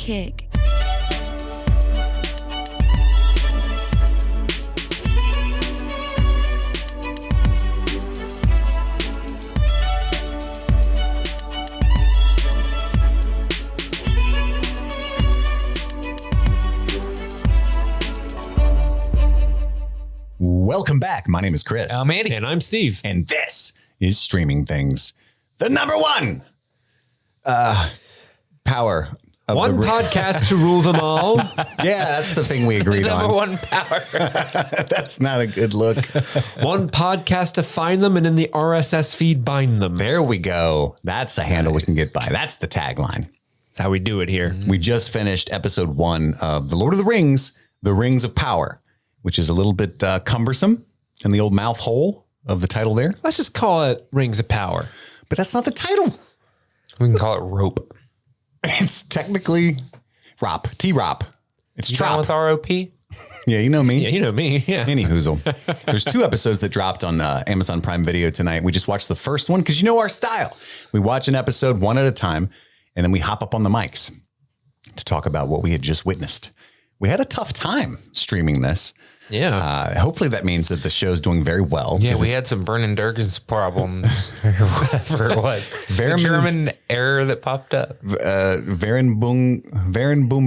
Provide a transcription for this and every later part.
kick. Welcome back. My name is Chris. I'm Andy. And I'm Steve. And this is Streaming Things, the number one power of One podcast to rule them all. Yeah, that's the thing we agreed on. Number one power. That's not a good look. One podcast to find them and in the RSS feed bind them. There we go. That's a handle we can get by. That's the tagline. That's how we do it here. We just finished episode 1 of The Lord of the Rings, The Rings of Power, which is a little bit cumbersome in the old mouth hole of the title there. Let's just call it Rings of Power. But that's not the title. We can call it rope. It's technically ROP, T-ROP. It's You down Trop. with ROP? Yeah, you know me. Yeah, you know me. Yeah. Any hoozle. There's 2 episodes that dropped on Amazon Prime Video tonight. We just watched the first one because you know our style. We watch an episode one at a time, and then we hop up on the mics to talk about what we had just witnessed. We had a tough time streaming this. Yeah. Hopefully that means that the show's doing very well. Yeah, we had some Vernon Durgan's problems, or whatever it was. The German error that popped up. Verenboom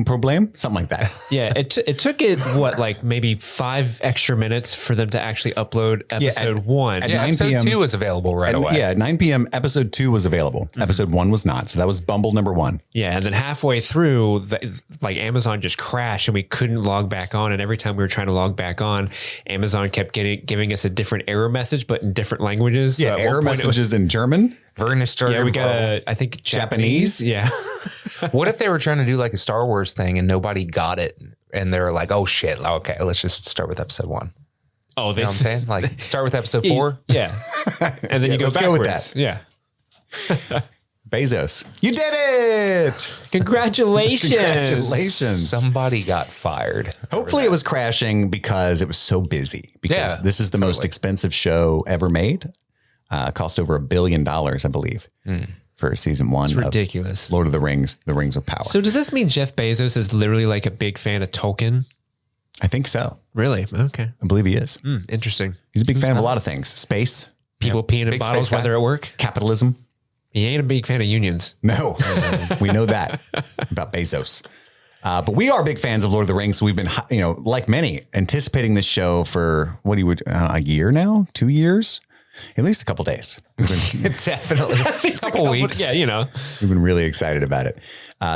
problem? Something like that. Yeah. It took it, like maybe 5 extra minutes for them to actually upload episode 1. at Yeah, 9 episode p.m. 2 was available right away. Yeah, at 9 p.m. episode 2 was available. Episode 1 was not. So that was Bumble number 1. Yeah. And then halfway through, Amazon just crashed and we couldn't log back on. And every time we were trying to log back on, Amazon kept giving us a different error message, but in different languages. Yeah, error messages in German. Vernon started. Yeah, we got I think Japanese. Yeah. What if they were trying to do like a Star Wars thing and nobody got it? And they're like, oh shit. Okay, let's just start with episode 1. Oh, You know what I'm saying? Like start with episode 4. Yeah. And then you go let's backwards. go with that. Yeah. Bezos. You did it. Congratulations. Congratulations. Somebody got fired. Hopefully it was crashing because it was so busy. Because Yeah, this is the most expensive show ever made. Cost over $1 billion, I believe, for season 1. It's ridiculous. Lord of the Rings, The Rings of Power. So does this mean Jeff Bezos is literally like a big fan of Tolkien? I think so. Really? Okay. I believe he is. Interesting. He's a big fan of a lot of things. Space, People peeing in Big bottles space while guy. they're at work. capitalism. He ain't a big fan of unions. No, we know that about Bezos. But we are big fans of Lord of the Rings. So we've been, like many, anticipating this show for a year now, 2 years, at least a couple days. Definitely. A couple weeks. Yeah, We've been really excited about it.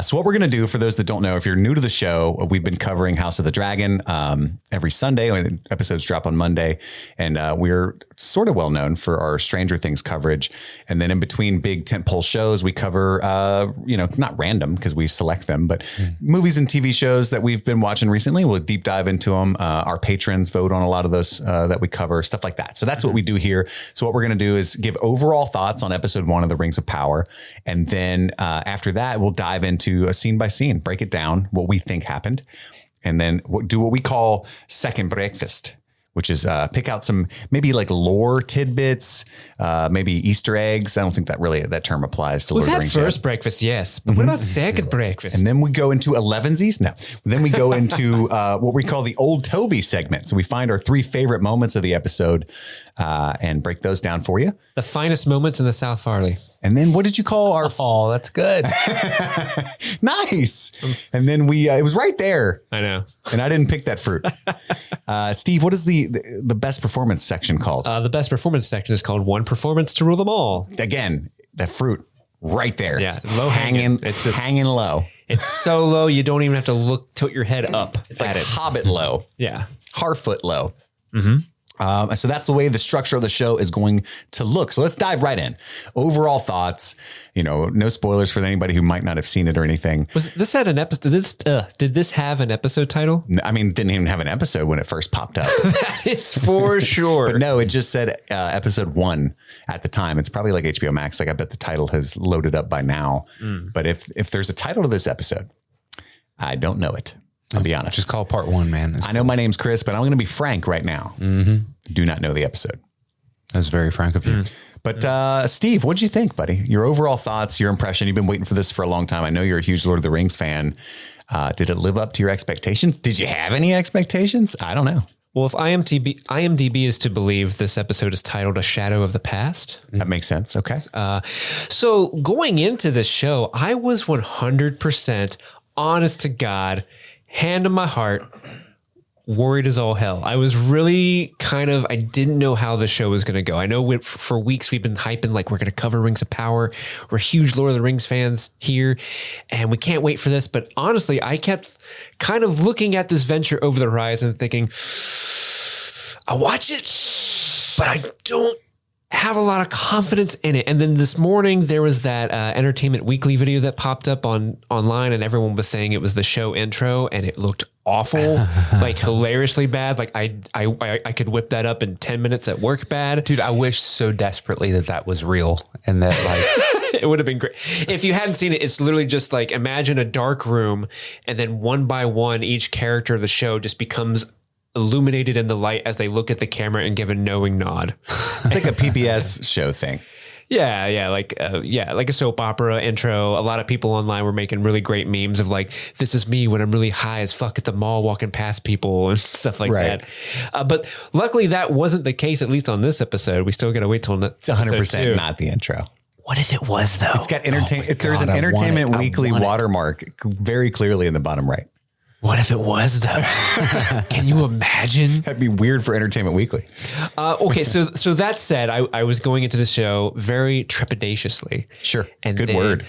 So what we're going to do, for those that don't know, if you're new to the show, we've been covering House of the Dragon every Sunday. When episodes drop on Monday. And we're sort of well known for our Stranger Things coverage. And then in between big tentpole shows, we cover, not random because we select them, but movies and TV shows that we've been watching recently. We'll deep dive into them. Our patrons vote on a lot of those that we cover, stuff like that. So that's what we do here. So what we're going to do is give overall thoughts on episode 1 of The Rings of Power. And then after that, we'll dive into a scene by scene, break it down, what we think happened. And then do what we call second breakfast, which is pick out some maybe like lore tidbits, maybe Easter eggs. I don't think that term applies to We've Lord of the had Rings first yet. breakfast, yes. But what about second breakfast? And then we go into 11sies. No. Then we go into what we call the old Toby segment. So we find our 3 favorite moments of the episode and break those down for you. The finest moments in the South Farley. And then what did you call our... Oh, that's good. Nice. And then it was right there. I know. And I didn't pick that fruit. Steve, what is the best performance section called? The best performance section is called One Performance to Rule Them All. Again, that fruit right there. Yeah, low hanging. It's just hanging low. It's so low you don't even have to tilt your head up It's like at it. Hobbit low. Yeah. Harfoot low. So that's the way the structure of the show is going to look. So let's dive right in. Overall thoughts, no spoilers for anybody who might not have seen it or anything. Was this had an episode? Did this have an episode title? I mean, didn't even have an episode when it first popped up. That is for sure. But no, it just said episode 1 at the time. It's probably like HBO Max. Like I bet the title has loaded up by now. But if there's a title to this episode, I don't know it. I'll be honest. Just call part 1, man. I know my name's Chris, but I'm going to be frank right now. Do not know the episode. That's very frank of you. But Steve, what'd you think, buddy? Your overall thoughts, your impression? You've been waiting for this for a long time. I know you're a huge Lord of the Rings fan. Did it live up to your expectations? Did you have any expectations? I don't know. Well, if IMDb is to believe, this episode is titled A Shadow of the Past. That makes sense. Okay. So going into this show, I was 100% honest to God, hand on my heart, worried as all hell. I was really I didn't know how the show was going to go. I know for weeks we've been hyping like we're going to cover Rings of Power. We're huge Lord of the Rings fans here and we can't wait for this. But honestly, I kept kind of looking at this venture over the horizon thinking, I'll watch it, but I don't have a lot of confidence in it. And then this morning there was that Entertainment Weekly video that popped up online and everyone was saying it was the show intro and it looked awful, like hilariously bad. Like I could whip that up in 10 minutes at work bad. Dude, I wish so desperately that was real and that like it would have been great. If you hadn't seen it, it's literally just like imagine a dark room and then one by one each character of the show just becomes illuminated in the light as they look at the camera and give a knowing nod. It's like a PBS show thing. Yeah, like a soap opera intro. A lot of people online were making really great memes of like, this is me when I'm really high as fuck at the mall walking past people and stuff like that. But luckily that wasn't the case, at least on this episode. We still got to wait till it's 100% not the intro. What if it was though? It's got there's an Entertainment Weekly watermark very clearly in the bottom right. What if it was though? Can you imagine? That'd be weird for Entertainment Weekly. Okay, so that said, I was going into the show very trepidatiously. Sure, and good word.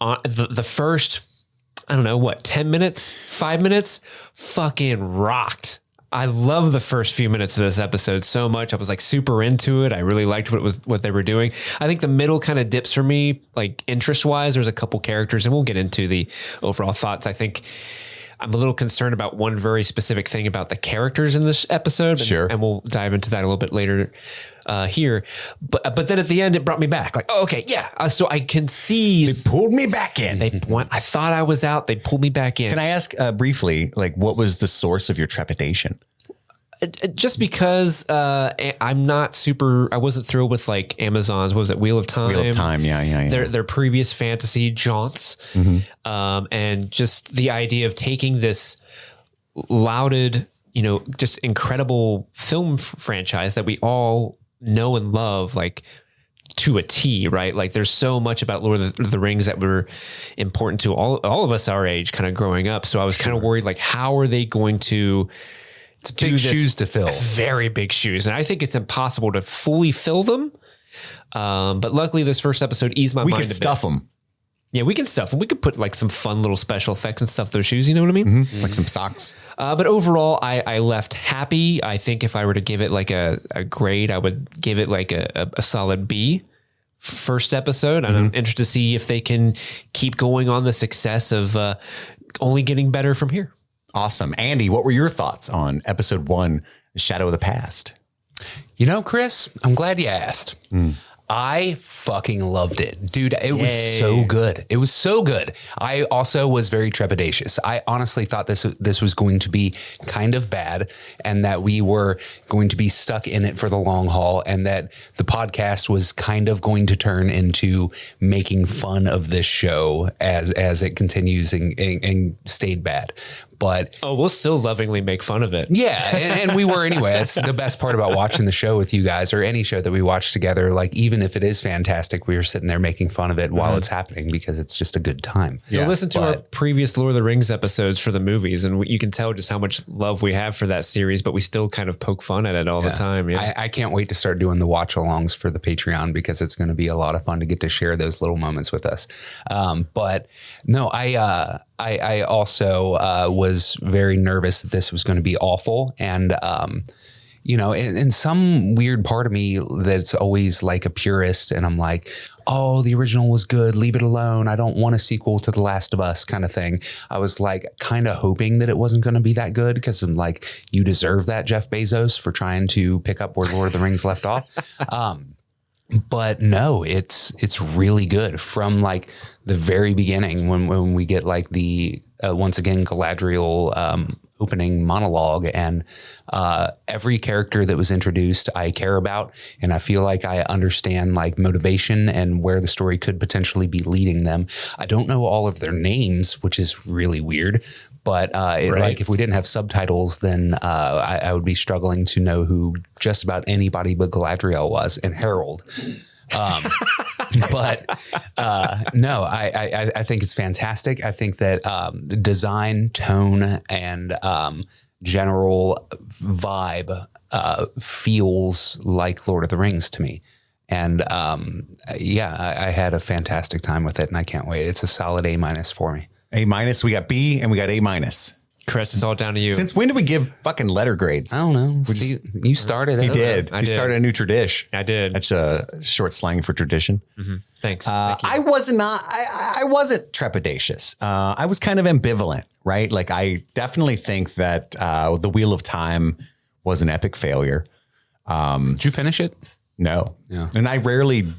The first, I don't know, 10 minutes, 5 minutes, fucking rocked. I love the first few minutes of this episode so much. I was like super into it. I really liked what they were doing. I think the middle kind of dips for me, like interest wise. There's a couple characters, and we'll get into the overall thoughts. I think I'm a little concerned about one very specific thing about the characters in this episode. Sure. And we'll dive into that a little bit later here. But then at the end, it brought me back. Like, oh, okay, yeah. So I can see. They pulled me back in. I thought I was out. They pulled me back in. Can I ask briefly, like, what was the source of your trepidation? Just because I wasn't thrilled with like Amazon's, what was it, Wheel of Time? Wheel of Time, yeah. Their previous fantasy jaunts. And just the idea of taking this lauded, just incredible film franchise that we all know and love, like to a T, right? Like there's so much about Lord of the Rings that were important to all of us our age kind of growing up. So I was kind of worried, like, how are they going to... It's big shoes to fill. Very big shoes. And I think it's impossible to fully fill them. But luckily this first episode eased my mind a bit. We could stuff them. Yeah, we can stuff them. We could put like some fun little special effects and stuff those shoes. You know what I mean? Mm-hmm. Like some socks. But overall, I left happy. I think if I were to give it like a grade, I would give it like a solid B. First episode. And I'm interested to see if they can keep going on the success of only getting better from here. Awesome. Andy, what were your thoughts on episode 1, The Shadow of the Past? Chris, I'm glad you asked. I fucking loved it. Dude, it was so good. It was so good. I also was very trepidatious. I honestly thought this was going to be kind of bad and that we were going to be stuck in it for the long haul and that the podcast was kind of going to turn into making fun of this show as it continues and stayed bad. But we'll still lovingly make fun of it. Yeah. And we were anyway. That's the best part about watching the show with you guys or any show that we watch together. Like, even if it is fantastic, we are sitting there making fun of it while it's happening because it's just a good time. So listen to our previous Lord of the Rings episodes for the movies, and you can tell just how much love we have for that series, but we still kind of poke fun at it all the time. Yeah. I can't wait to start doing the watch alongs for the Patreon because it's going to be a lot of fun to get to share those little moments with us. But no, I also was very nervous that this was going to be awful. And, in some weird part of me that's always like a purist and I'm like, oh, the original was good. Leave it alone. I don't want a sequel to The Last of Us kind of thing. I was like kind of hoping that it wasn't going to be that good because I'm like, you deserve that, Jeff Bezos, for trying to pick up where Lord of the Rings left off. But no, it's really good from like the very beginning when we get like the once again Galadriel opening monologue, and every character that was introduced I care about, and I feel like I understand like motivation and where the story could potentially be leading them. I don't know all of their names, which is really weird, but like if we didn't have subtitles, then I would be struggling to know who just about anybody but Galadriel was, and Harold. But no, I think it's fantastic. I think that the design, tone, and general vibe feels like Lord of the Rings to me. And I had a fantastic time with it, and I can't wait. It's a solid A- for me. A-, we got B, and we got A-. Chris, it's all down to you. Since when did we give fucking letter grades? I don't know. You started it. He did. I He did. started a new tradition. I did. That's a short slang for tradition. Thanks. Thank you. I wasn't trepidatious. I was kind of ambivalent, right? Like I definitely think that the Wheel of Time was an epic failure. Did you finish it? No. Yeah. And I rarely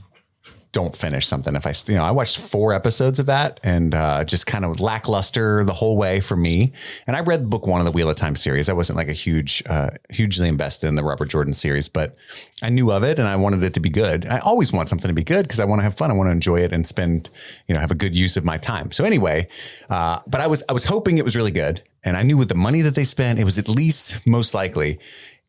don't finish something. If I watched 4 episodes of that and just kind of lackluster the whole way for me. And I read book 1 of the Wheel of Time series. I wasn't like a hugely invested in the Robert Jordan series, but I knew of it and I wanted it to be good. I always want something to be good because I want to have fun. I want to enjoy it and spend, have a good use of my time. So anyway, but I was hoping it was really good. And I knew with the money that they spent, it was at least most likely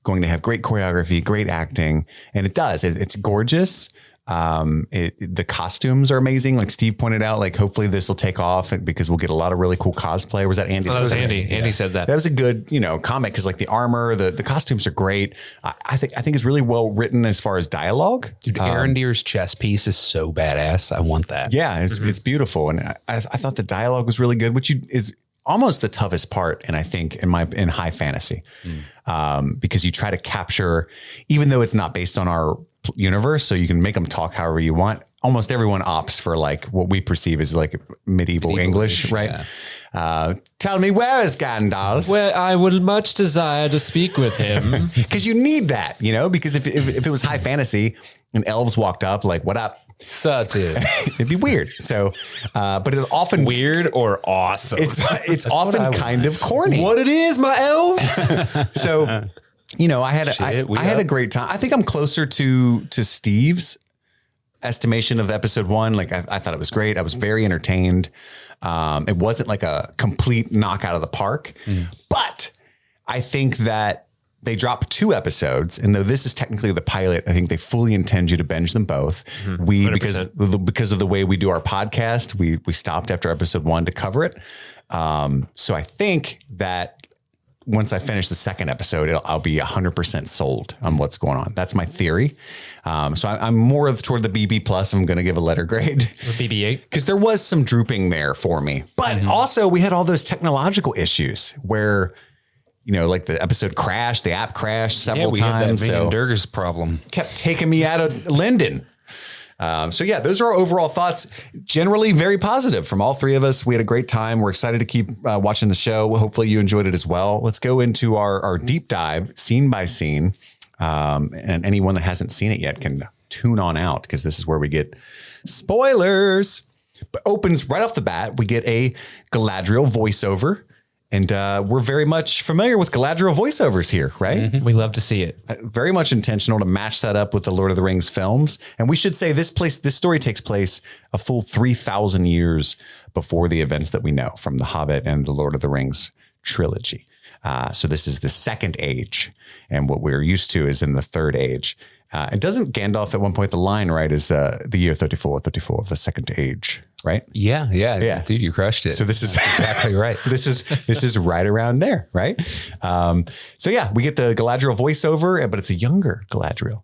going to have great choreography, great acting. And it does. It's gorgeous. The costumes are amazing. Like Steve pointed out, like hopefully this will take off because we'll get a lot of really cool cosplay. Was that Andy? That was Andy. Yeah. Andy said that. That was a good, comment because like the armor, the costumes are great. I think it's really well written as far as dialogue. Dude, Arendir's chess piece is so badass. I want that. Yeah, it's beautiful. And I thought the dialogue was really good, which is almost the toughest part. And I think in high fantasy, because you try to capture, even though it's not based on our universe, so you can make them talk however you want. Almost everyone opts for like what we perceive as like medieval English, right? Yeah. Tell me, where is Gandalf? Well, I would much desire to speak with him. Because you need that, because if it was high fantasy and elves walked up like, what up? So, dude. It'd be weird. So, but it's often Weird or awesome. It's often kind of corny. What it is, my elves? So, I had a great time. I think I'm closer to Steve's estimation of episode 1. Like I thought it was great. I was very entertained. It wasn't like a complete knock out of the park, but I think that they dropped 2 episodes, and though this is technically the pilot, I think they fully intend you to binge them both. 100%. Because of the way we do our podcast, we stopped after episode 1 to cover it. So I think that once I finish the second episode, I'll be 100% sold on what's going on. That's my theory. So I'm more toward the BB plus. I'm going to give a letter grade. Or BB-8. Because there was some drooping there for me. But also we had all those technological issues where, like the episode crashed, the app crashed several times. Had that Van Durger's problem. Kept taking me out of Linden. So yeah, those are our overall thoughts. Generally very positive from all 3 of us. We had a great time. We're excited to keep watching the show. Hopefully you enjoyed it as well. Let's go into our deep dive scene by scene. And anyone that hasn't seen it yet can tune on out because this is where we get spoilers. But opens right off the bat. We get a Galadriel voiceover. And we're very much familiar with Galadriel voiceovers here, right? We love to see it. Very much intentional to match that up with the Lord of the Rings films. And we should say this story takes place a full 3,000 years before the events that we know from The Hobbit and the Lord of the Rings trilogy. So this is the second age. And what we're used to is in the third age. And doesn't Gandalf at one point, the line, right, is the year 34 of the second age, right? Yeah. Dude, you crushed it. So this is exactly right. This is right around there, right? So yeah, we get the Galadriel voiceover, but it's a younger Galadriel.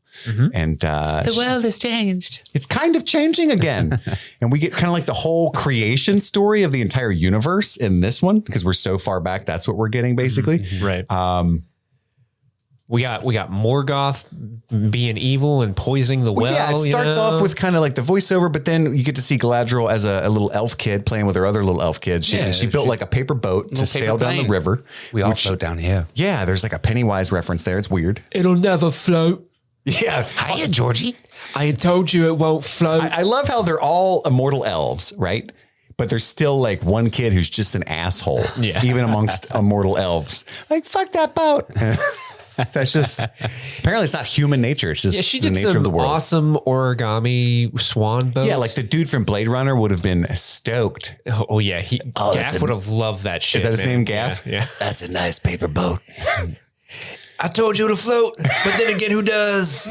And the world has changed. It's kind of changing again. And we get kind of like the whole creation story of the entire universe in this one, because we're so far back. That's what we're getting basically. Right. We got Morgoth being evil and poisoning the well. Yeah, it starts off with kind of like the voiceover, but then you get to see Galadriel as a little elf kid playing with her other little elf kids. She built like a paper boat to sail down the river. We all float down here. Yeah, there's like a Pennywise reference there. It's weird. It'll never float. Yeah. Hiya, Georgie. I told you it won't float. I love how they're all immortal elves, right? but there's still like one kid who's just an asshole, even amongst immortal elves. Like, fuck that boat. That's just, apparently it's not human nature. It's just she the did nature some of the world. Awesome origami swan boat. Yeah, like the dude from Blade Runner would have been stoked. Oh yeah. Gaff would have loved that shit. Is that his name, Gaff? Yeah. That's a nice paper boat. I told you to float, but then again, who does?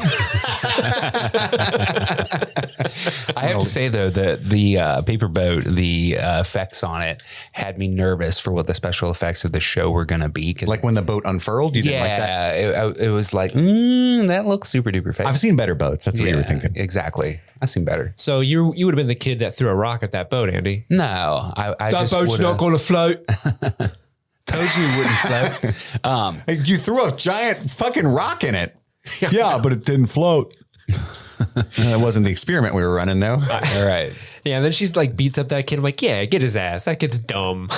I have to say though that the paper boat, the effects on it had me nervous for what the special effects of the show were going to be. Like when the boat unfurled, you didn't like that? It was like, that looks super duper fake. I've seen better boats. That's what you were thinking. Exactly. I've seen better. So you would have been the kid that threw a rock at that boat, Andy. No, I That just boat's not going to float. told you it wouldn't float. Hey, you threw a giant fucking rock in it. Yeah, but it didn't float. That wasn't the experiment we were running, though. All right. Yeah, and then she's like beats up that kid. I'm like, yeah, get his ass. That kid's dumb.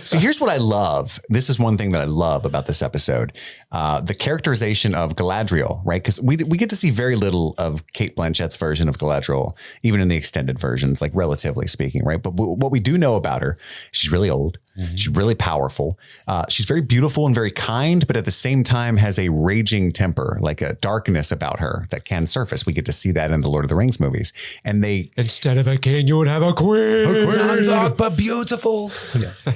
So here's what I love. This is one thing that I love about this episode. The characterization of Galadriel, right? Because we get to see very little of Cate Blanchett's version of Galadriel, even in the extended versions, like relatively speaking, right? But what we do know about her, she's really old. Mm-hmm. She's really powerful. She's very beautiful and very kind, but at the same time has a raging temper, like a darkness about her that can surface. We get to see that in the Lord of the Rings movies. And they... Instead of a king, you would have a queen. Dark but beautiful.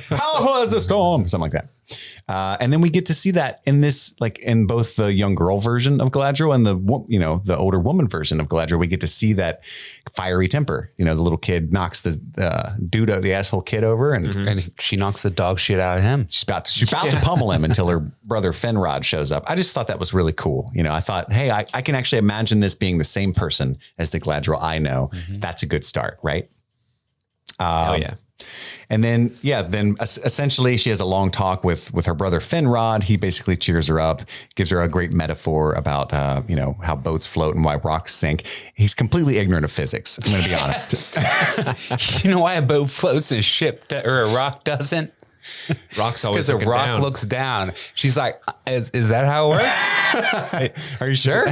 Powerful as the storm. Something like that. And then we get to see that in this, like in both the young girl version of Galadriel and the older woman version of Galadriel, we get to see that fiery temper. You know, the little kid knocks the the asshole kid over and she knocks the dog shit out of him. She's about to pummel him until her brother Finrod shows up. I just thought that was really cool. You know, I thought, hey, I can actually imagine this being the same person as the Galadriel I know. Mm-hmm. That's a good start, right? Oh yeah. And then, essentially she has a long talk with her brother Finrod. He basically cheers her up, gives her a great metaphor about, how boats float and why rocks sink. He's completely ignorant of physics. I'm going to be honest. You know why a boat floats and a ship or a rock doesn't? Rock's always because a rock down. looks down. She's like, is that how it works? Are you sure?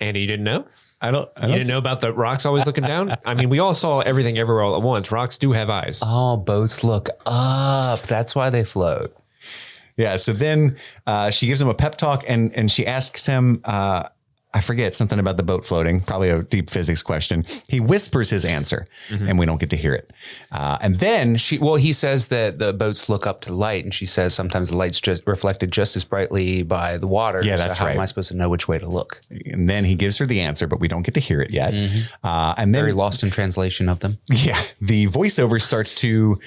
Andy, you didn't know? I don't. You didn't know about the rocks always looking down? I mean, we all saw everything everywhere all at once. Rocks do have eyes. All boats look up. That's why they float. Yeah. So then she gives him a pep talk and she asks him, I forget, something about the boat floating, probably a deep physics question. He whispers his answer and we don't get to hear it. And then he says that the boats look up to light, and she says sometimes the light's just reflected just as brightly by the water. Yeah, that's how right. am I supposed to know which way to look? And then he gives her the answer, but we don't get to hear it yet. And then very lost in translation of them. Yeah. The voiceover starts to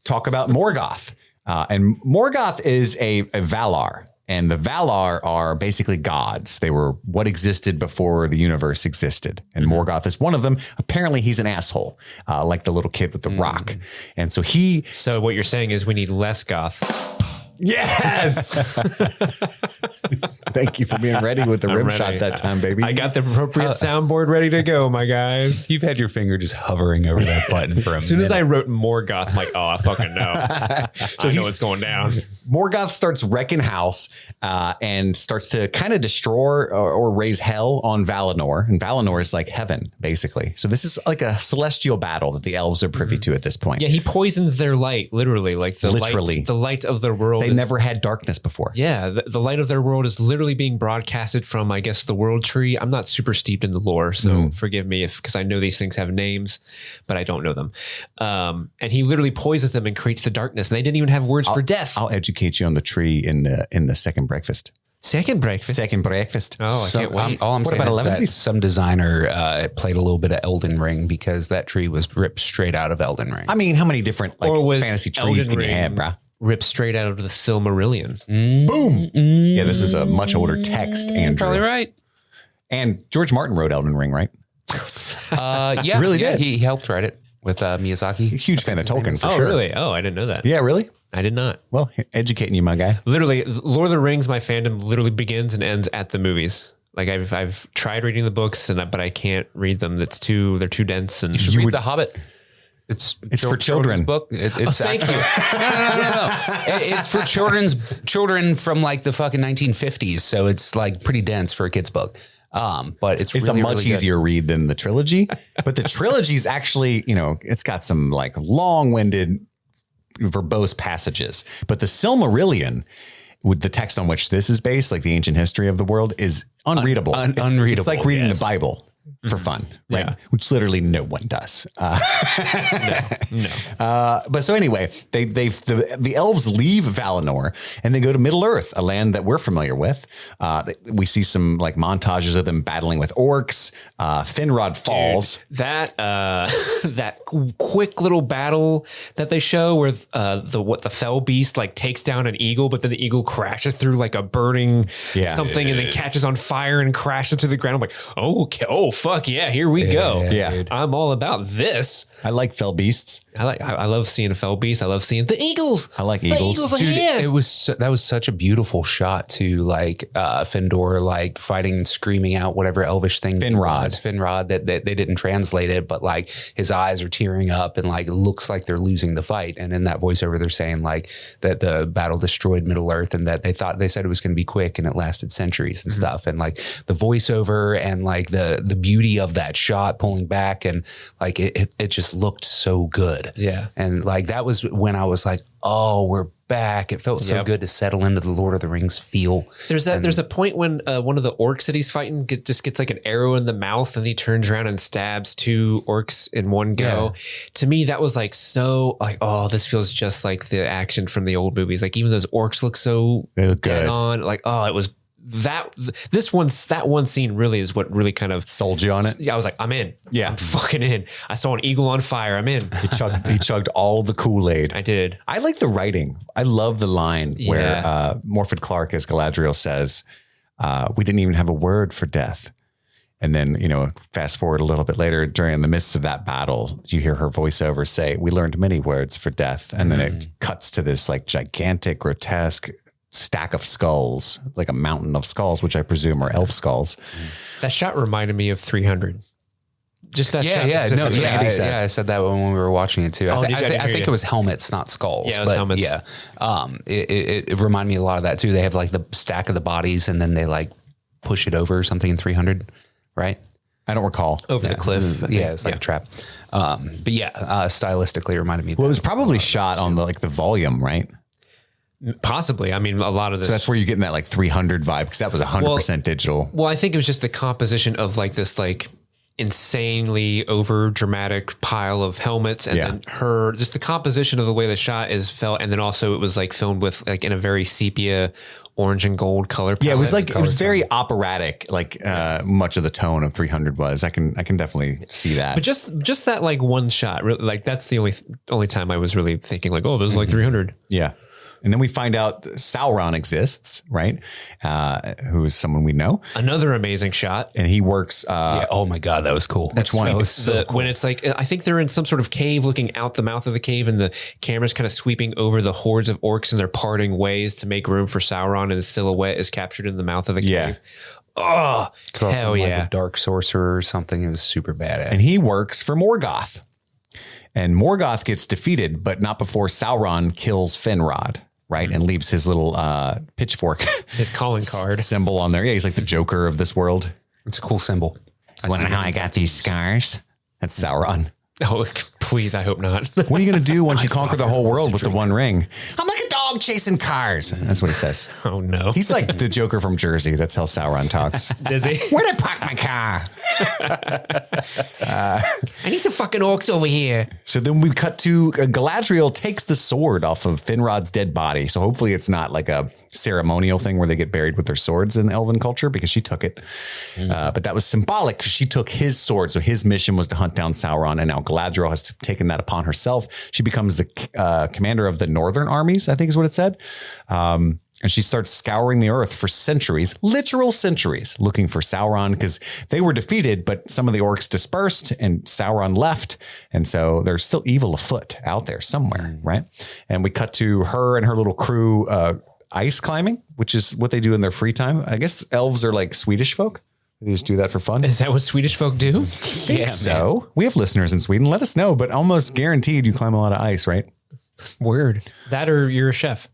talk about Morgoth. And Morgoth is a Valar. And the Valar are basically gods. They were what existed before the universe existed. And Morgoth is one of them. Apparently he's an asshole, like the little kid with the rock. And so So what you're saying is we need less goth. Yes. Thank you for being ready with the rim shot that time, baby. I got the appropriate soundboard ready to go, my guys. You've had your finger just hovering over that button for a minute. As soon as I wrote Morgoth, I'm like, oh, I fucking know. So I know what's going down. Morgoth starts wrecking house and starts to kind of destroy or raise hell on Valinor. And Valinor is like heaven, basically. So this is like a celestial battle that the elves are privy to at this point. Yeah, he poisons their light, literally. Like the light of their world. They never had darkness before. Yeah, the light of their world is literally being broadcasted from, I guess, the world tree. I'm not super steeped in the lore, so forgive me because I know these things have names, but I don't know them. And he literally poisons them and creates the darkness. And they didn't even have words for death. I'll educate you on the tree in the second breakfast. Second breakfast. Second breakfast. Oh, I can't wait. All I'm What saying about is that some designer played a little bit of Elden Ring because that tree was ripped straight out of Elden Ring. I mean, how many different Or was fantasy trees Elden can you Ring have, bro? ripped straight out of the Silmarillion. Boom. Yeah, this is a much older text, Andrew. Probably right. And George Martin wrote Elden Ring, right? Yeah, Really did. He helped write it with Miyazaki. Huge fan of Tolkien, for Oh, sure. really? Oh, I didn't know that. Yeah, really? I did not. Well, educating you, my guy. Literally, Lord of the Rings, my fandom literally begins and ends at the movies. Like I've tried reading the books, but I can't read them. They're too dense. And You should read The Hobbit. It's for children. Book. It's thank you. No. It's for children from like the fucking 1950s. So it's like pretty dense for a kid's book. But it's It's really, a much really easier read than the trilogy, but the trilogy is actually, it's got some like long-winded, verbose passages. But the Silmarillion, with the text on which this is based, like the ancient history of the world, is unreadable. Unreadable. It's like reading the Bible for fun, right? Yeah. Which literally no one does. No. But so anyway, the elves leave Valinor and they go to Middle Earth, a land that we're familiar with. We see some like montages of them battling with orcs. Finrod falls. Dude, that quick little battle that they show where the fell beast like takes down an eagle, but then the eagle crashes through like a burning something and then catches on fire and crashes to the ground. I'm like, oh, okay, oh fuck yeah, here we go. Yeah. I'm all about this. I like fell beasts. I love seeing a fell beast. I love seeing the eagles. I like The eagles. eagles are Dude, here. that was such a beautiful shot to like Findor like fighting, screaming out whatever elvish thing. Finrod that they didn't translate it, but like his eyes are tearing up and like it looks like they're losing the fight. And in that voiceover, they're saying like that the battle destroyed Middle Earth and that they said it was going to be quick and it lasted centuries and stuff. And like the voiceover and like the beauty of that shot pulling back and like it just looked so good. Yeah. And like that was when I was like, oh, we're back. It felt so good to settle into the Lord of the Rings feel. There's a point when one of the orcs that he's fighting just gets like an arrow in the mouth and he turns around and stabs two orcs in one go. Yeah. To me, that was like so like, oh, this feels just like the action from the old movies. Like even those orcs look so dead on. Like, oh, it was that one scene really is what really kind of sold you on it. Yeah, I was like, I'm in. Yeah, I'm fucking in. I saw an eagle on fire. I'm in. He chugged all the Kool-Aid. I did. I like the writing. I love the line where Morfydd Clark, as Galadriel says, we didn't even have a word for death. And then, fast forward a little bit later, during the midst of that battle, you hear her voiceover say, we learned many words for death. And then it cuts to this like gigantic, grotesque stack of skulls, like a mountain of skulls, which I presume are elf skulls. That shot reminded me of 300. Just that shot. I said that when we were watching it too. I think it was helmets, not skulls. Yeah, it was helmets. Yeah, it reminded me a lot of that too. They have like the stack of the bodies, and then they like push it over or something in 300, right? I don't recall. Over the cliff. Yeah, it was like a trap. But yeah, stylistically it reminded me. Well, it was probably shot on the volume, right? Possibly. I mean, a lot of this. So that's where you're getting that like 300 vibe because that was 100% digital. Well, I think it was just the composition of like this like insanely over dramatic pile of helmets and then just the composition of the way the shot is felt. And then also it was like filmed with like in a very sepia orange and gold color palette. Yeah, it was very operatic, like much of the tone of 300 was. I can definitely see that. But just that like one shot, really, like that's the only time I was really thinking like, oh, this is like 300. Yeah. And then we find out Sauron exists, right? Who is someone we know. Another amazing shot. And he works. Oh my God, that was cool. Which one? That was so cool. When it's like, I think they're in some sort of cave looking out the mouth of the cave and the camera's kind of sweeping over the hordes of orcs and they're parting ways to make room for Sauron and his silhouette is captured in the mouth of the cave. Oh, hell yeah. Like a dark sorcerer or something. It was super badass. And he works for Morgoth. And Morgoth gets defeated, but not before Sauron kills Finrod. Right. And leaves his little pitchfork, his calling card symbol on there. Yeah. He's like the Joker of this world. It's a cool symbol. Want to know how I got these scars? That's Sauron. Oh, please. I hope not. What are you going to do once you conquer the whole world with the one ring? I'm like a dog chasing cars. That's what he says. Oh, no. He's like the Joker from Jersey. That's how Sauron talks. Does he? Where'd I park my car? I need some fucking orcs over here. So then we cut to Galadriel takes the sword off of Finrod's dead body. So hopefully it's not like a ceremonial thing where they get buried with their swords in Elven culture because she took it. But that was symbolic because she took his sword. So his mission was to hunt down Sauron. And now Galadriel has taken that upon herself. She becomes the commander of the northern armies, I think is what it said. And she starts scouring the earth for centuries, literal centuries, looking for Sauron because they were defeated, but some of the orcs dispersed and Sauron left. And so there's still evil afoot out there somewhere, right? And we cut to her and her little crew ice climbing, which is what they do in their free time. I guess elves are like Swedish folk. They just do that for fun. Is that what Swedish folk do? Yeah, so man. We have listeners in Sweden. Let us know, but almost guaranteed you climb a lot of ice, right? Weird. That or you're a chef.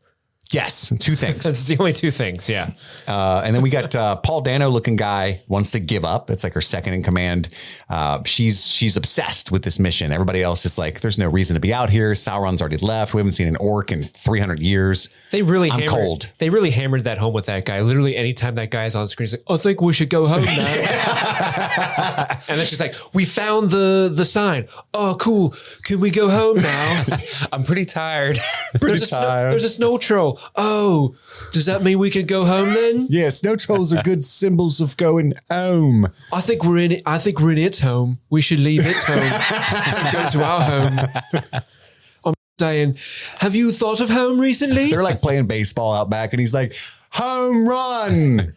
Yes, two things. That's the only two things. Yeah. And then we got Paul Dano looking guy wants to give up. It's like her second in command. She's obsessed with this mission. Everybody else is like, there's no reason to be out here. Sauron's already left. We haven't seen an orc in 300 years. I'm cold. They really hammered that home with that guy. Literally, anytime that guy is on screen, he's like, I think we should go home now. And then she's like, we found the sign. Oh, cool. Can we go home now? I'm pretty tired. There's a snow troll. Oh, does that mean we can go home then? Yeah, snow trolls are good symbols of going home. I think we're in its home. We should leave its home and go to our home. I'm saying, have you thought of home recently? They're like playing baseball out back, and he's like, home run.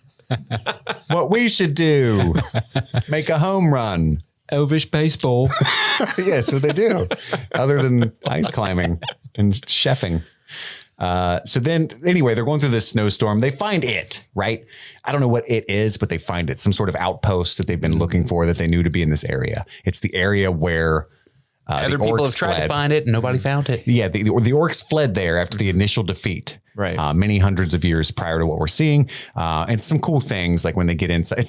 What we should do, make a home run. Elvish baseball. Yeah, that's what they do, other than ice climbing and chefing. So then anyway, they're going through this snowstorm. They find it, right? I don't know what it is, but they find it. Some sort of outpost that they've been looking for that they knew to be in this area. It's the area where other people have tried to find it and nobody found it. Yeah. The orcs fled there after the initial defeat. Right. Many hundreds of years prior to what we're seeing. And some cool things like when they get inside,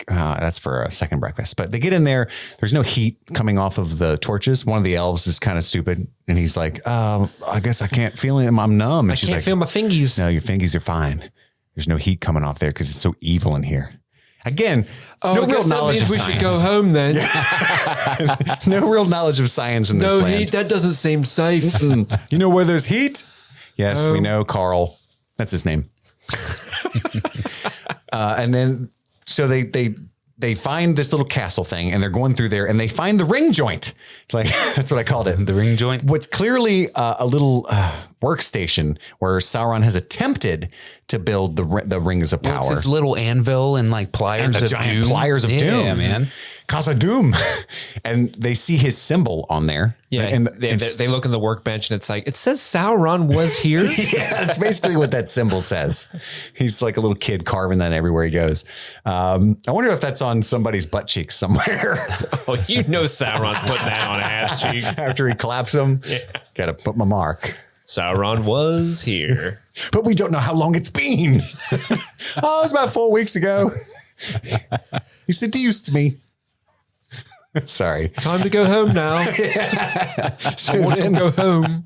that's for a second breakfast, but they get in there. There's no heat coming off of the torches. One of the elves is kind of stupid. And he's like, I guess I can't feel him. I'm numb. And she's like, feel my fingies. No, your fingies are fine. There's no heat coming off there because it's so evil in here. Again, no real knowledge of science. We should go home then. No real knowledge of science in this land. No heat. That doesn't seem safe. You know where there's heat? Yes, we know Carl. That's his name. And then, so they find this little castle thing and they're going through there and they find the ring joint. Like, that's what I called it. The ring joint. What's clearly a little workstation where Sauron has attempted to build the rings of power. It's his little anvil and like pliers and of giant doom. Pliers of doom. Yeah, man. Casa Doom. And they see his symbol on there. Yeah. And they look in the workbench and it's like, it says Sauron was here. Yeah, that's basically what that symbol says. He's like a little kid carving that everywhere he goes. I wonder if that's on somebody's butt cheeks somewhere. Oh, you know Sauron's putting that on ass cheeks. After he claps them, got to put my mark. Sauron was here. But we don't know how long it's been. It was about 4 weeks ago. He seduced me. Sorry. Time to go home now. So I want to go home.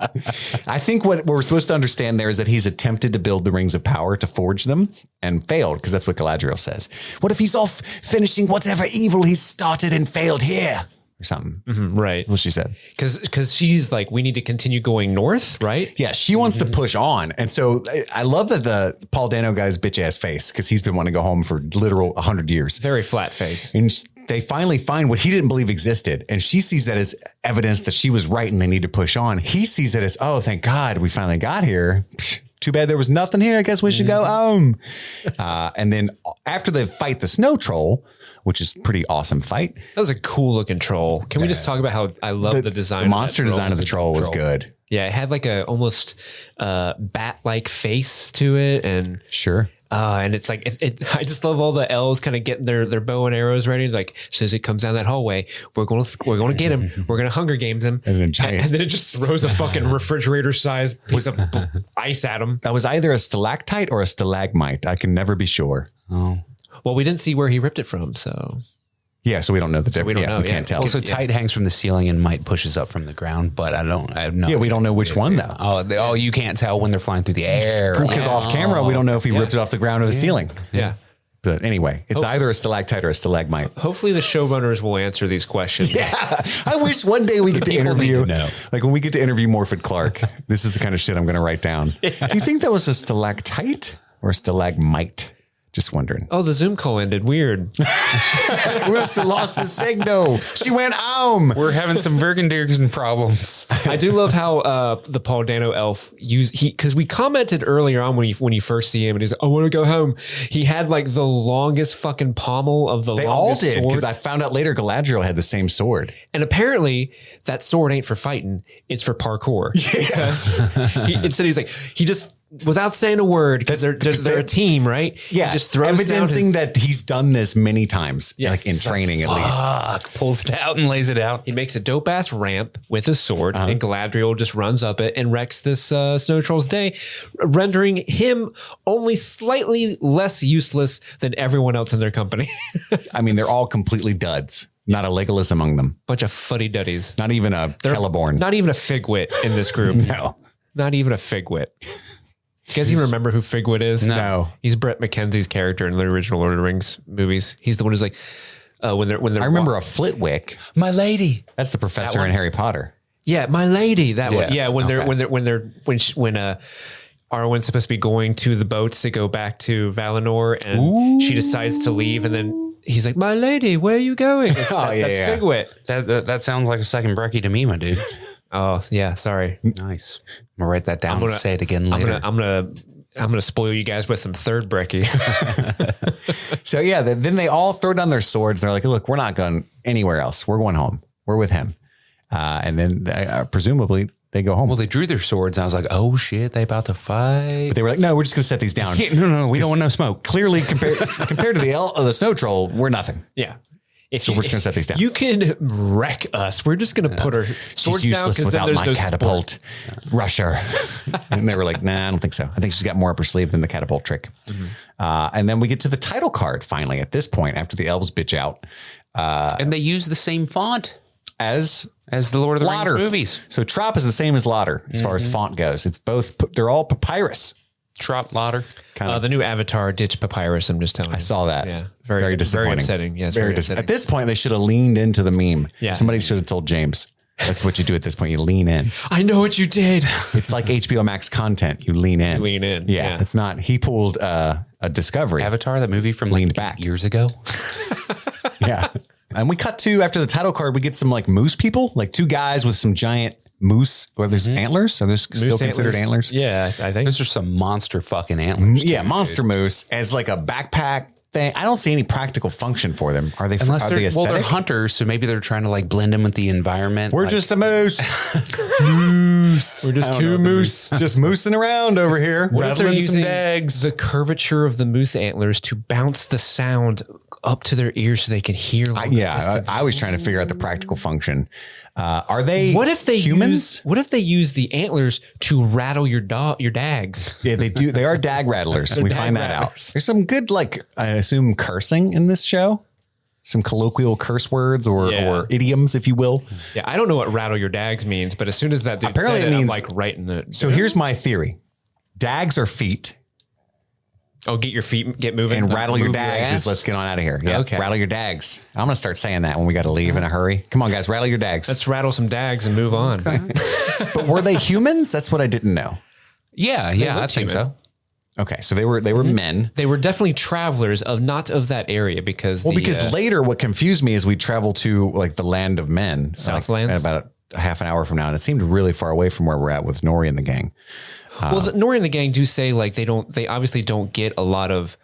I think what we're supposed to understand there is that he's attempted to build the rings of power to forge them and failed, because that's what Galadriel says. What if he's off finishing whatever evil he started and failed here? Or something. Mm-hmm, right. What she said. Because she's like, we need to continue going north, right? Yeah, she wants to push on. And so I love that the Paul Dano guy's bitch ass face, because he's been wanting to go home for literal 100 years. Very flat face. And they finally find what he didn't believe existed. And she sees that as evidence that she was right and they need to push on. He sees it as, oh, thank God we finally got here. Too bad there was nothing here. I guess we should go home. And then after they fight the snow troll, which is a pretty awesome fight. That was a cool looking troll. Can we just talk about how I love the design? The monster design of the troll was good. Yeah, it had like a almost bat-like face to it. And sure. And it's like, I just love all the elves kind of getting their bow and arrows ready. Like, as soon as it comes down that hallway, we're going to get him. We're going to Hunger Games him. And then it just throws a fucking refrigerator sized piece of ice at him. That was either a stalactite or a stalagmite. I can never be sure. Oh, well, we didn't see where he ripped it from. So yeah, so we don't know the difference. We don't know. We can't tell. Also, Tite hangs from the ceiling and Mite pushes up from the ground, but I have no. Yeah, we don't know which one though. Oh, you can't tell when they're flying through the air. Because off camera, we don't know if he ripped it off the ground or the ceiling. Yeah. But anyway, it's either a stalactite or a stalagmite. Hopefully the showrunners will answer these questions. Yeah. I wish one day we get to interview, like when we get to interview Morford Clark, this is the kind of shit I'm going to write down. Do you think that was a stalactite or a stalagmite? Just wondering. Oh, the Zoom call ended. Weird. We must have lost the signal. She went home. We're having some Vergendersen problems. I do love how the Paul Dano elf because we commented earlier on when you first see him and he's like, I want to go home. He had like the longest fucking pommel of the longest sword. They all did, because I found out later Galadriel had the same sword. And apparently that sword ain't for fighting. It's for parkour. Yes. Instead he's like, he just without saying a word, because they're a team, right? Yeah, he just throws evidencing that he's done this many times, like in training at least. Pulls it out and lays it out. He makes a dope ass ramp with his sword, and Galadriel just runs up it and wrecks this snow troll's day, rendering him only slightly less useless than everyone else in their company. I mean, they're all completely duds. Not a Legolas among them. Bunch of fuddy duddies. Not even a Celeborn. Not even a Figwit in this group. No. Not even a Figwit. You guys even remember who Figwit is? No. He's Brett McKenzie's character in the original Lord of the Rings movies. He's the one who's like, when they're. I remember a Flitwick. My lady. That's the professor in Harry Potter. Yeah, my lady. That one. Yeah, when Okay. Arwen's supposed to be going to the boats to go back to Valinor, and she decides to leave, and then he's like, "My lady, where are you going?" That's Figwit. That sounds like a second brekkie to me, my dude. Oh yeah, sorry. Nice. I'm gonna write that down. And say it again later. I'm gonna spoil you guys with some third brekkie. So yeah, then they all throw down their swords. They're like, "Look, we're not going anywhere else. We're going home. We're with him." And then presumably they go home. Well, they drew their swords. And I was like, "Oh shit, they about to fight." But they were like, "No, we're just going to set these down." Yeah, no, we don't want no smoke. Clearly, compared to the snow troll, we're nothing. Yeah. So we're just going to set these down. You can wreck us. We're just going to put our swords She's down useless because then without there's my no catapult. Rush her. And they were like, "Nah, I don't think so. I think she's got more up her sleeve than the catapult trick." And then we get to the title card finally at this point after the elves bitch out. And they use the same font As the Lord of the Lauder. Rings movies. So Trop is the same as Lauder as far as font goes. It's both, they're all papyrus. Trop Lauder. the new Avatar ditched papyrus. I'm just telling you. I saw that. Yeah. Very disappointing. Very upsetting. Yes. Very upsetting. At this point, they should have leaned into the meme. Yeah. Somebody should have told James. That's what you do at this point. You lean in. I know what you did. It's like HBO Max content. You lean in. Lean in. Yeah. It's not, he pulled a Discovery. Avatar, that movie from Leaned like back. years ago. Yeah. And we cut to, after the title card, we get some like moose people, like two guys with some giant moose, or there's antlers. Are those still considered antlers? Yeah, I think. Those are some monster fucking antlers. Yeah. Monster moose as like a backpack thing. I don't see any practical function for them. Are they, Unless are they aesthetic? they're hunters, so maybe they're trying to like blend in with the environment. We're just a moose. Moose. We're just two moose. Just moosing around over here. What if they're rattling some using dags. the curvature of the moose antlers to bounce the sound up to their ears so they can hear? I was trying to figure out the practical function. Are they What if they humans? What if they use the antlers to rattle your dags? Yeah, they do. They are dag rattlers. We dag find that out. rattlers. There's some good, like, I assume, cursing in this show. Some colloquial curse words or idioms, if you will. Yeah, I don't know what rattle your dags means, but as soon as that dude Apparently said it it, I'm means- like right in the. So here's my theory. Dags are feet, Oh, get your feet, get moving, and rattle your move your dags ass? is let's get on out of here. Yeah, Okay. rattle your dags. I'm going to start saying that when we got to leave in a hurry. Come on, guys, rattle your dags. Let's rattle some dags and move on. But were they humans? That's what I didn't know. Yeah, I looked think human. so. Okay, so they were men. They were definitely travelers of not of that area because Later what confused me is we travel to like the land of men, Southlands? like, about a half an hour from now, and it seemed really far away from where we're at with Nori and the gang. Nori and the gang do say like they obviously don't get a lot of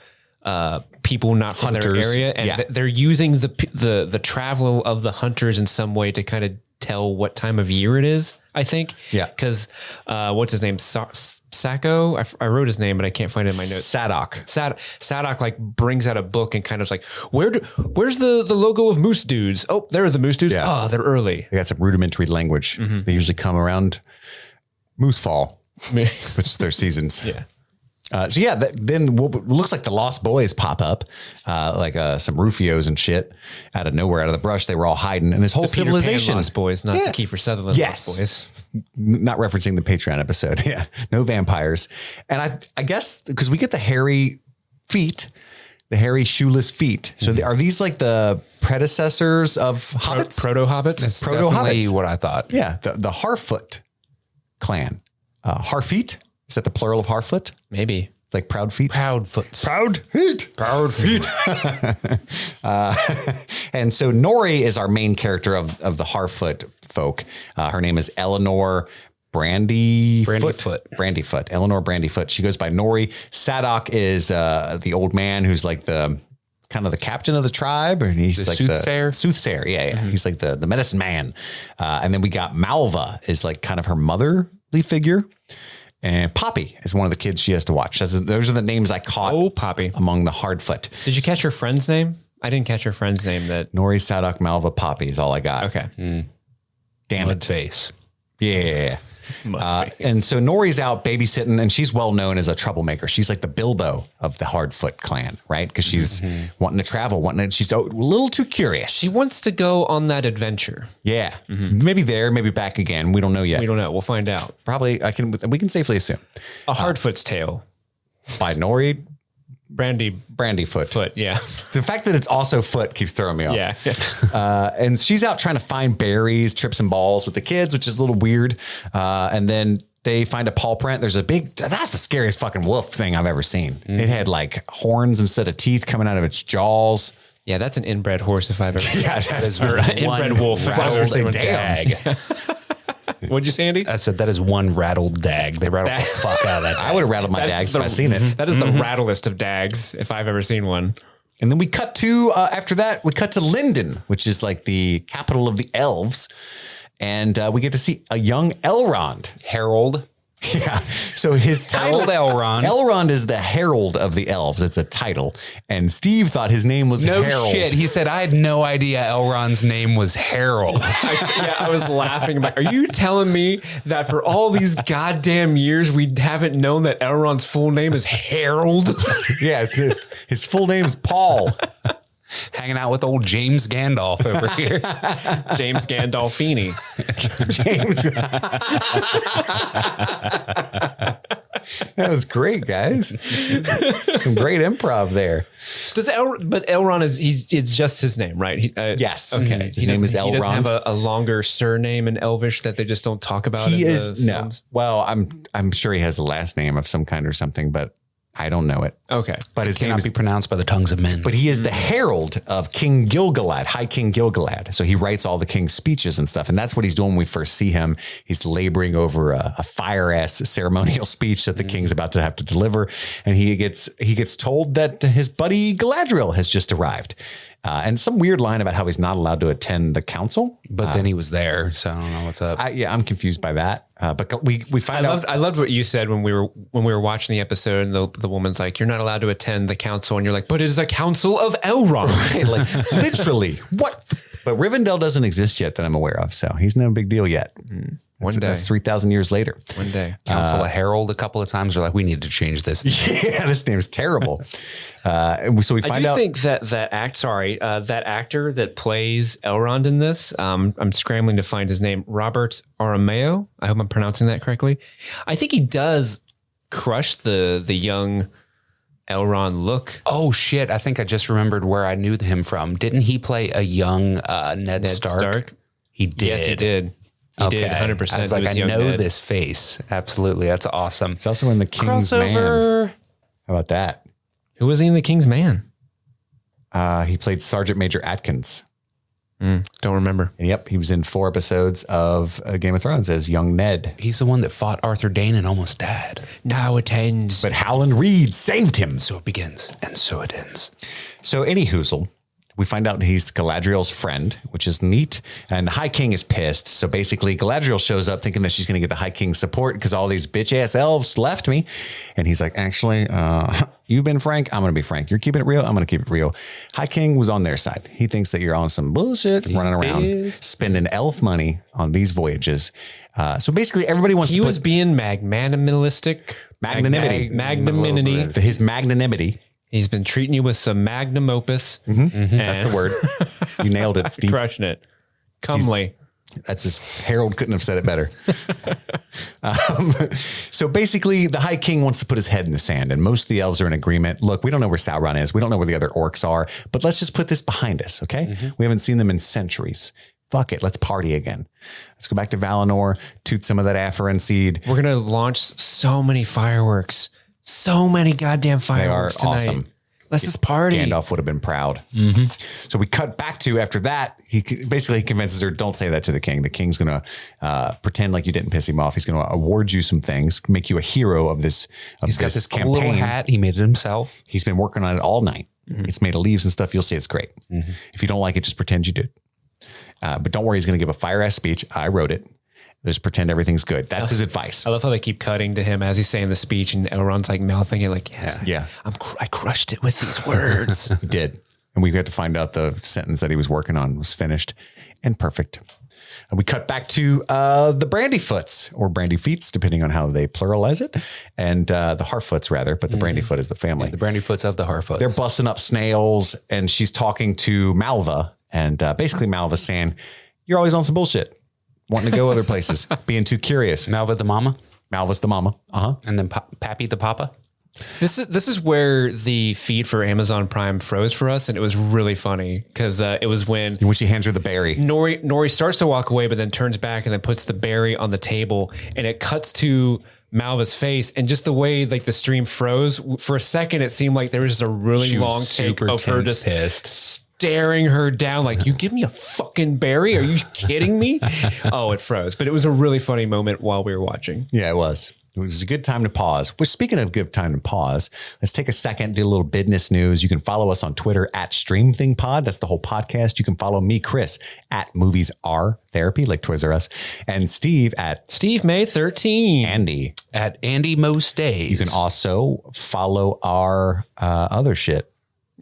people not from their Hunters. area, and Yeah. they're using the travel of the hunters in some way to kind of tell what time of year it is. I think, Yeah. because what's his name, Sacco? I wrote his name, but I can't find it in my notes. Sadok. Sadok like brings out a book and kind of like, where's the logo of Moose Dudes? Oh, there are the Moose Dudes. Yeah. Oh, they're early. They got some rudimentary language. They usually come around Moose Fall, which is their seasons. Yeah. Then what looks like the Lost Boys pop up, like some Rufios and shit out of nowhere, out of the brush. They were all hiding, and this whole Peter Pan civilization. Lost Boys, not Yeah. the Kiefer Sutherland Yes. Lost Boys. Not referencing the Patreon episode. Yeah, no vampires, and I guess because we get the hairy feet, the hairy shoeless feet. So are these like the predecessors of hobbits? Proto hobbits. That's Proto definitely hobbits. what I thought. Yeah, the Harfoot clan. Harfeet? Is that the plural of Harfoot? Maybe. Like proud feet? Proudfoot. Proud feet. Proud feet. And so Nori is our main character of the Harfoot folk. Her name is Eleanor Brandyfoot. Eleanor Brandyfoot. She goes by Nori. Sadok is the old man who's like the kind of the captain of the tribe, or he's The like soothsayer? the soothsayer. Yeah. He's like the medicine man. And then we got Malva is like kind of her motherly figure. And Poppy is one of the kids she has to watch. Those are the names I caught. Oh, Poppy. Among the Hardfoot. Did you catch her friend's name? I didn't catch her friend's name. That Nori, Sadok, Malva, Poppy is all I got. Okay. Damn Mud it. face. Yeah. And so Nori's out babysitting, and she's well known as a troublemaker. She's like the Bilbo of the Hardfoot clan, right? Because she's wanting to travel, she's a little too curious. She wants to go on that adventure. Yeah. Maybe there, maybe back again. We don't know yet. We don't know. We'll find out. Probably we can safely assume. A Hardfoot's tale. By Nori Brandyfoot. Foot. Yeah. The fact that it's also foot keeps throwing me off. Yeah. And she's out trying to find berries, trips and balls with the kids, which is a little weird. And then they find a paw print. That's the scariest fucking wolf thing I've ever seen. It had like horns instead of teeth coming out of its jaws. Yeah, that's an inbred horse if I've ever. Yeah, that is inbred wolf. If I've ever seen one. Dag. What'd you say, Andy? I said that is one rattled dag. They rattled the fuck out of that. I would have rattled my dags if I'd seen it. That is the rattlest of dags if I've ever seen one. And then we cut to, after that, we cut to Linden, which is like the capital of the elves. And we get to see a young Elrond. Harold. Yeah. So his title, Elrond. Elrond is the herald of the elves. It's a title. And Steve thought his name was No Harold. shit. He said, I had no idea Elrond's name was Harold. I was laughing. Are you telling me that for all these goddamn years, we haven't known that Elrond's full name is Harold? Yeah. His full name's Paul. Hanging out with old James Gandalf over here. James Gandolfini. James. That was great, guys. Some great improv there. But Elrond it's just his name, right? Yes. Okay. His name is Elrond. He doesn't have a longer surname in Elvish that they just don't talk about. He in is the no. films? Well, I'm sure he has a last name of some kind or something, but I don't know it. Okay. But his name Cannot is be pronounced by the tongues of men. But he is the herald of King Gilgalad, High King Gilgalad. So he writes all the king's speeches and stuff. And that's what he's doing when we first see him. He's laboring over a fire-ass ceremonial speech that the king's about to have to deliver. And he gets told that his buddy Galadriel has just arrived. And some weird line about how he's not allowed to attend the council. But then he was there, so I don't know what's up. I'm confused by that. But we find out. I loved what you said when we were watching the episode, and the woman's like, "You're not allowed to attend the council," and you're like, "But it is a council of Elrond." Right, like literally, what? But Rivendell doesn't exist yet that I'm aware of, so he's no big deal yet. One day. That's 3,000 years later. One day. Council of Harold a couple of times. They're like, we need to change this. Yeah, this name's terrible. So we find out. I think that actor that plays Elrond in this, I'm scrambling to find his name, Robert Aramayo. I hope I'm pronouncing that correctly. I think he does crush the young Elrond look. Oh shit! I think I just remembered where I knew him from. Didn't he play a young Ned Stark? He did. Yes, he did. He did 100%. I was like, I know this face. Absolutely. That's awesome. It's also in the King's Crossover. Man. How about that? Who was he in The King's Man? He played Sergeant Major Atkins. Don't remember. And yep, he was in 4 episodes of Game of Thrones as young Ned. He's the one that fought Arthur Dane and almost died. Now it ends. But Howland Reed saved him. So it begins and so it ends. So any hoozle, we find out he's Galadriel's friend, which is neat. And the High King is pissed. So basically Galadriel shows up thinking that she's going to get the High King's support because all these bitch ass elves left me. And he's like, actually, you've been frank. I'm going to be frank. You're keeping it real. I'm going to keep it real. High King was on their side. He thinks that you're on some bullshit, running around, spending elf money on these voyages. So basically everybody wants to He was being magnanimalistic. Magnanimity. Magnanimity. His magnanimity. He's been treating you with some magnum opus. That's the word. You nailed it, Steve. Crushing it. Comely. That's just, Harold couldn't have said it better. So basically the High King wants to put his head in the sand, and most of the elves are in agreement. Look, we don't know where Sauron is. We don't know where the other orcs are, but let's just put this behind us. Okay. We haven't seen them in centuries. Fuck it. Let's party again. Let's go back to Valinor, toot some of that Afrin seed. We're going to launch so many fireworks. So many goddamn fireworks They are tonight. awesome. Let's just party. Gandalf would have been proud. So we cut back to after that. He convinces her, don't say that to the king. The king's going to pretend like you didn't piss him off. He's going to award you some things, make you a hero of this. He's got this campaign. cool little hat. He made it himself. He's been working on it all night. It's made of leaves and stuff. You'll see it's great. If you don't like it, just pretend you did. But don't worry, he's going to give a fire ass speech. I wrote it. Just pretend everything's good. That's his advice. I love how they keep cutting to him as he's saying the speech, and Elrond's like mouthing it like, yes, Yeah. I crushed it with these words. He did. And we had to find out the sentence that he was working on was finished and perfect. And we cut back to the Brandyfoots, or Brandyfeets, depending on how they pluralize it, and the Harfoots rather, but the Brandyfoot is the family. The Brandyfoots of the Harfoots. They're busting up snails, and she's talking to Malva, and basically Malva's saying, "You're always on some bullshit, wanting to go other places, being too curious." Malva the mama. Malva's the mama. And then Pappy the papa. This is where the feed for Amazon Prime froze for us, and it was really funny because it was when She hands her the berry. Nori starts to walk away, but then turns back and then puts the berry on the table, and it cuts to Malva's face, and just the way like the stream froze for a second, it seemed like there was just a really long take of her just pissed. staring her down like, "You give me a fucking berry? Are you kidding me?" Oh, it froze, but it was a really funny moment while we were watching. Yeah, it was. It was a good time to pause. Well, speaking of good time to pause, let's take a second, do a little business news. You can follow us on Twitter at streamingthingspod. That's the whole podcast. You can follow me, Chris, at Movies Are Therapy, like Toys R Us, and Steve at Steve May 13. Andy. At Andy Most Days. You can also follow our other shit.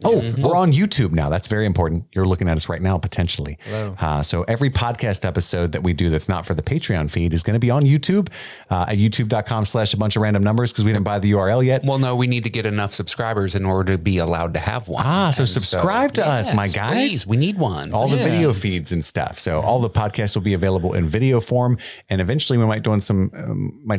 Oh, we're on YouTube now. That's very important. You're looking at us right now, potentially. So every podcast episode that we do that's not for the Patreon feed is going to be on YouTube at youtube.com/a bunch of random numbers, because we didn't buy the URL yet. Well, no, we need to get enough subscribers in order to be allowed to have one. So subscribe to us, my guys. Please, we need one. All the video feeds and stuff. So all the podcasts will be available in video form, and eventually we might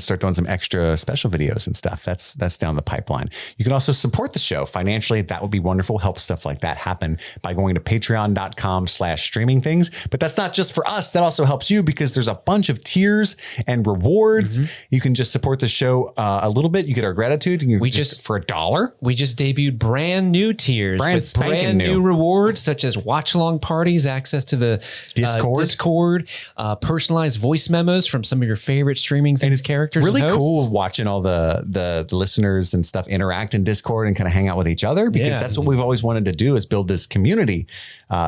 start doing some extra special videos and stuff. That's down the pipeline. You can also support the show financially. That would be wonderful. Help stuff like that happen by going to patreon.com/streamingthings. But that's not just for us. That also helps you, because there's a bunch of tiers and rewards. You can just support the show a little bit. You get our gratitude. We just for $1. We just debuted brand new tiers with brand new rewards, such as watch along parties, access to the Discord, personalized voice memos from some of your favorite Streaming Things characters. Really cool watching all the listeners and stuff interact in Discord and kind of hang out with each other, because that's what we've always wanted to do, is build this community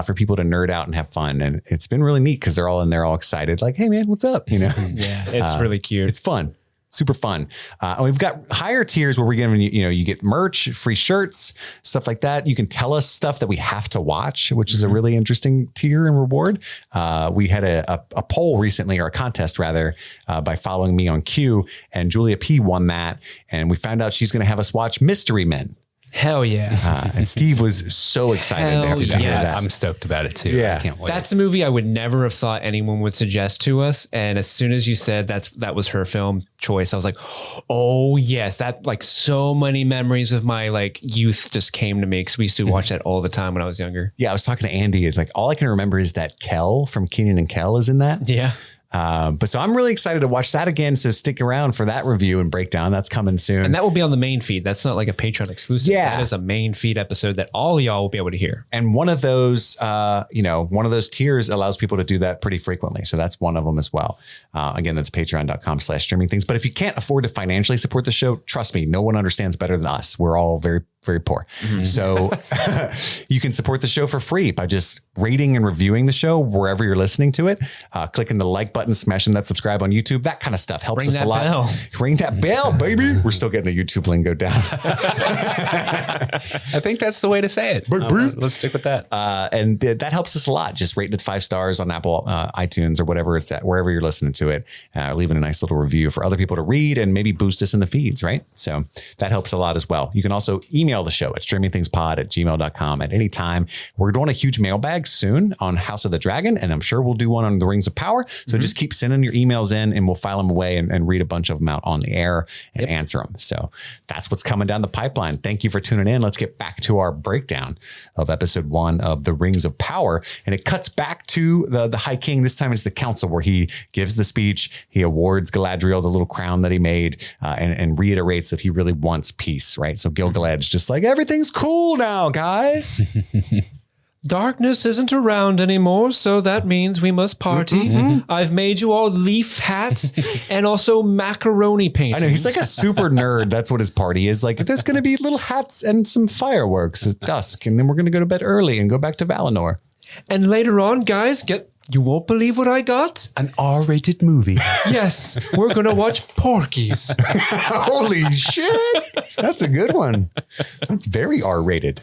for people to nerd out and have fun. And it's been really neat, because they're all in there all excited, like, "Hey man, what's up?" It's really cute. It's fun. Super fun. And we've got higher tiers where we're giving you get merch, free shirts, stuff like that. You can tell us stuff that we have to watch, which is a really interesting tier and reward. We had a poll recently, or a contest rather, by following me on Q, and Julia P won that. And we found out she's going to have us watch Mystery Men. Hell yeah. And Steve was so excited after to hear that. I'm stoked about it too. Yeah. I can't wait. That's a movie I would never have thought anyone would suggest to us. And as soon as you said that was her film choice, I was like, oh yes, that, like, so many memories of my like youth just came to me, because we used to watch that all the time when I was younger. Yeah, I was talking to Andy. It's like, all I can remember is that Kel from Kenan and Kel is in that. Yeah. But so I'm really excited to watch that again. So stick around for that review and breakdown. That's coming soon. And that will be on the main feed. That's not like a Patreon exclusive. Yeah. That is a main feed episode that all of y'all will be able to hear. And one of those, one of those tiers allows people to do that pretty frequently. So that's one of them as well. Again, that's patreon.com/streamingthings. But if you can't afford to financially support the show, trust me, no one understands better than us. We're all very, very poor. So you can support the show for free by just rating and reviewing the show wherever you're listening to it, clicking the like button, smashing that subscribe on YouTube. That kind of stuff helps us a lot. Bell. Ring that bell, baby. We're still getting the YouTube lingo down. I think that's the way to say it. Let's stick with that. And that helps us a lot. Just rating it 5 stars on Apple iTunes or whatever it's at, wherever you're listening to it. Leaving a nice little review for other people to read and maybe boost us in the feeds, right? So that helps a lot as well. You can also email the show at streamingthingspod@gmail.com at any time. We're doing a huge mailbag soon on House of the Dragon, and I'm sure we'll do one on the Rings of Power. So just keep sending your emails in, and we'll file them away and read a bunch of them out on the air and answer them. So that's what's coming down the pipeline. Thank you for tuning in. Let's get back to our breakdown of episode 1 of the Rings of Power. And it cuts back to the High King. This time it's the council, where he gives the speech. He awards Galadriel the little crown that he made, and reiterates that he really wants peace, right? So Gil-galad's just like, everything's cool now, guys. Darkness isn't around anymore, so that means we must party. I've made you all leaf hats and also macaroni paintings. I know, he's like a super nerd. That's what his party is. Like, there's going to be little hats and some fireworks at dusk, and then we're going to go to bed early and go back to Valinor. And later on, guys, get You won't believe what I got? An R-rated movie. Yes, we're going to watch Porky's. Holy shit. That's a good one. That's very R-rated.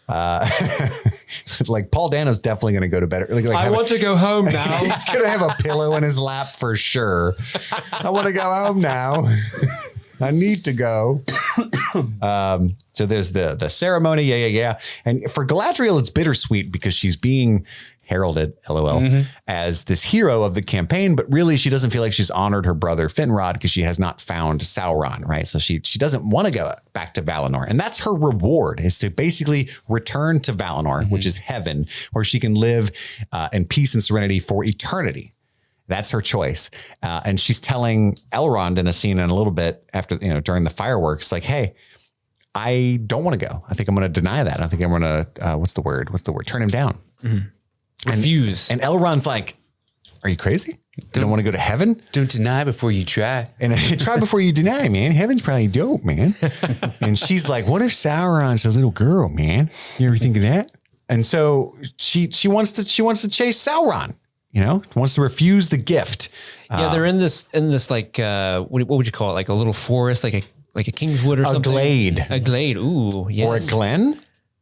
Like Paul Dano's definitely going to go to bed. Like I want to go home now. He's going to have a pillow in his lap for sure. I want to go home now. I need to go. So there's the ceremony. Yeah. And for Galadriel, it's bittersweet because she's being heralded, LOL, as this hero of the campaign, but really she doesn't feel like she's honored her brother Finrod because she has not found Sauron, right? So she doesn't want to go back to Valinor. And that's her reward, is to basically return to Valinor, which is heaven, where she can live in peace and serenity for eternity. That's her choice. And she's telling Elrond in a scene in a little bit after, during the fireworks, like, hey, I don't want to go. I think I'm going to deny that. I think I'm going to, what's the word? Turn him down. Refuse. And Elrond's like, are you crazy? You don't want to go to heaven? Don't deny before you try. And try before you deny, man. Heaven's probably dope, man. And she's like, what if Sauron's a little girl, man? You ever think of that? And so she wants to chase Sauron, wants to refuse the gift. Yeah, they're in this like, what would you call it? Like a little forest, like a Kingswood or something? A glade. Ooh, yes. Or a glen?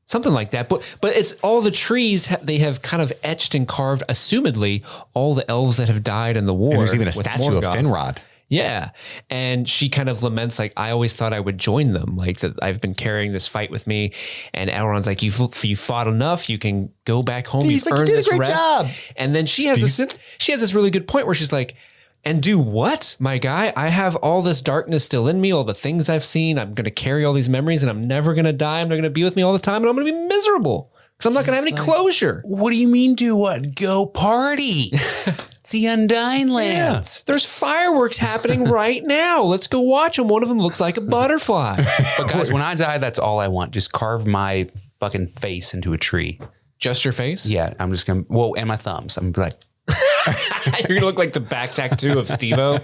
Something like that. But it's all the trees they have kind of etched and carved, assumedly, all the elves that have died in the war. And there's even a statue of Finrod. Yeah. And she kind of laments, like, I always thought I would join them. Like, that I've been carrying this fight with me. And Elrond's like, you fought enough. You can go back home. He's like, you did a great job. And then she has this really good point where she's like, and do what, my guy? I have all this darkness still in me, all the things I've seen. I'm going to carry all these memories and I'm never going to die. I'm not going to be with me all the time and I'm going to be miserable because I'm not going to have any closure. What do you mean do what? Go party. It's the Undying Lands. Yeah. There's fireworks happening right now. Let's go watch them. One of them looks like a butterfly. But guys, when I die, that's all I want. Just carve my fucking face into a tree. Just your face? Yeah. I'm just going to, and my thumbs. I'm like, you're going to look like the back tattoo of Steve-O.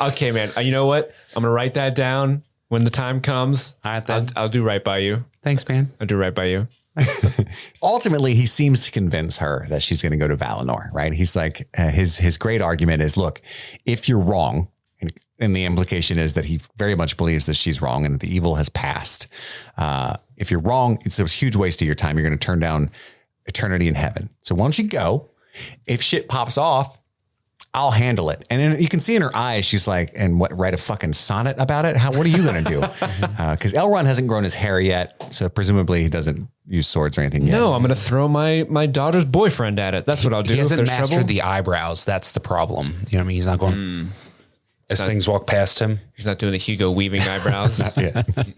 Okay, man. You know what? I'm going to write that down when the time comes. I'll do right by you. Thanks, man. I'll do right by you. Ultimately, he seems to convince her that she's going to go to Valinor, right? He's like, his great argument is, look, if you're wrong, and the implication is that he very much believes that she's wrong and that the evil has passed. If you're wrong, it's a huge waste of your time. You're going to turn down eternity in heaven. So why don't you go? If shit pops off, I'll handle it. And then you can see in her eyes, she's like, and write a fucking sonnet about it? What are you going to do? Because Elrond hasn't grown his hair yet. So presumably he doesn't use swords or anything yet. No, I'm going to throw my daughter's boyfriend at it. That's what I'll do. He hasn't mastered the eyebrows. That's the problem. You know what I mean? He's not going... As things walk past him. He's not doing the Hugo Weaving eyebrows.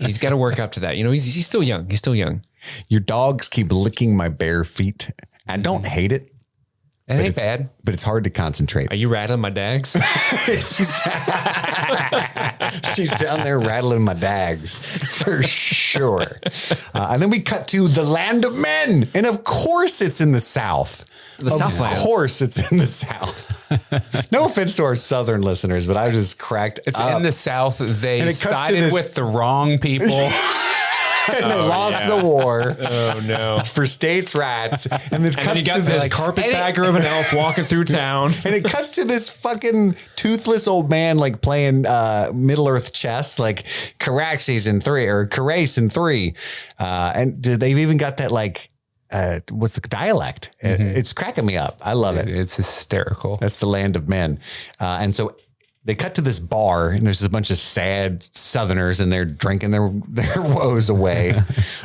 He's got to work up to that. He's still young. He's still young. Your dogs keep licking my bare feet. I don't hate it. It ain't bad. But it's hard to concentrate. Are you rattling my dags? She's down there rattling my dags for sure. And then we cut to the land of men. And of course it's in the South. Of course it's in the South. No offense to our Southern listeners, but I just cracked It's up. In the South. They sided with the wrong people. And they lost the war. Oh no! For states' rights, and this cuts then you got to this carpetbagger of an elf walking through town, and it cuts to this fucking toothless old man like playing Middle Earth chess, like Caraxes in 3 or Carace in 3, and they've even got that like. What's the dialect? It's cracking me up. I love it. It's hysterical. That's the land of men, and so. They cut to this bar and there's a bunch of sad Southerners and they're drinking their woes away.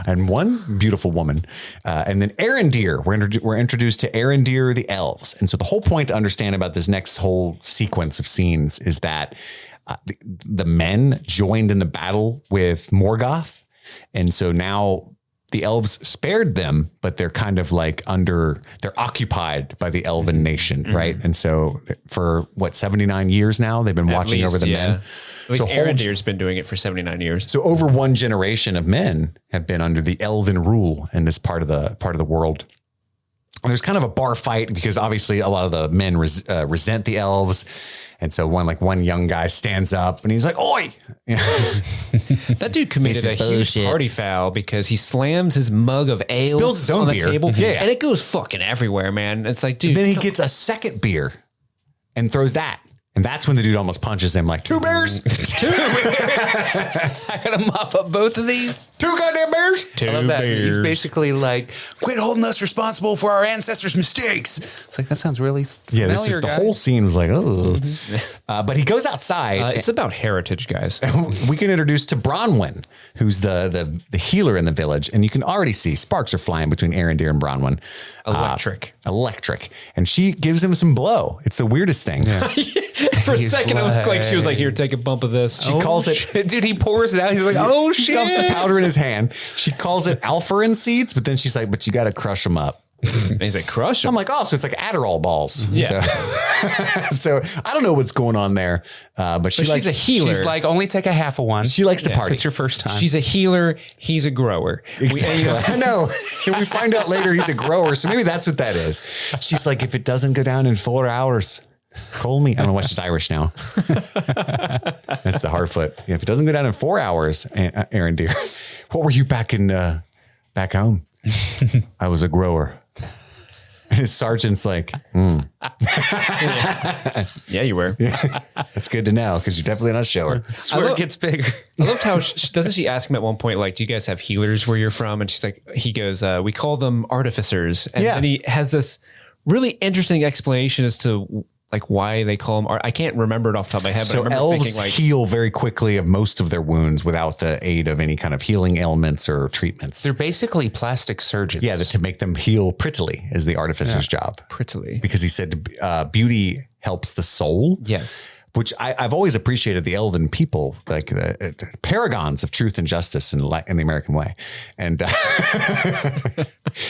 And one beautiful woman. And then Arendir, we're introduced to Arendir, the elves. And so the whole point to understand about this next whole sequence of scenes is that the men joined in the battle with Morgoth. And so now the elves spared them, but they're kind of like they're occupied by the elven nation, right? And so for 79 years now, they've been watching over the men. At least Arendir's been doing it for 79 years. So over one generation of men have been under the elven rule in this part of the world. And there's kind of a bar fight because obviously a lot of the men resent the elves. And so one young guy stands up and he's like, "Oi!" That dude committed a huge party foul because he slams his mug of ale Spills his own on the beer. table, Yeah. and it goes fucking everywhere, man. It's like, dude. Then he gets a second beer and throws that. And that's when the dude almost punches him like, 2 beers, I gotta mop up both of these. 2 goddamn beers. I love that. He's basically like, quit holding us responsible for our ancestors' mistakes. It's like, that sounds really familiar, Yeah, this is the guys. whole scene was like, oh. But he goes outside. It's about heritage, guys. We can introduce to Bronwyn, who's the healer in the village. And you can already see sparks are flying between Arondir and Bronwyn. Electric. And she gives him some blow. It's the weirdest thing. Yeah. For a second, it looked like she was like, here, take a bump of this. She calls it, dude, he pours it out. He's like, oh she shit. dumps the powder in his hand. She calls it alpharin seeds, but then she's like, but you got to crush them up. And he's like, crush him. I'm like, oh, so it's like Adderall balls. Yeah. So I don't know what's going on there. But she's a healer. She's like, only take a half of one. She likes to party. It's your first time. She's a healer. He's a grower. Exactly. I know. And we find out later he's a grower. So maybe that's what that is. She's like, if it doesn't go down in 4 hours, call me. I don't know why she's Irish now. That's the Harfoot. Yeah, if it doesn't go down in 4 hours, Arondir, what were you back back home? I was a grower. And his sergeant's like, Yeah, you were. That's good to know because you're definitely not a shower. Swear it gets bigger. I loved how doesn't she ask him at one point, like, do you guys have healers where you're from? And she's like, he goes, we call them artificers. And then he has this really interesting explanation as to like why they call them. I can't remember it off the top of my head, but I remember elves thinking like heal very quickly of most of their wounds without the aid of any kind of healing ailments or treatments. They're basically plastic surgeons. Yeah, to make them heal prettily is the artificer's job. prettily. Because he said beauty helps the soul. Yes. Which I've always appreciated the elven people, like the paragons of truth and justice in the American way. And,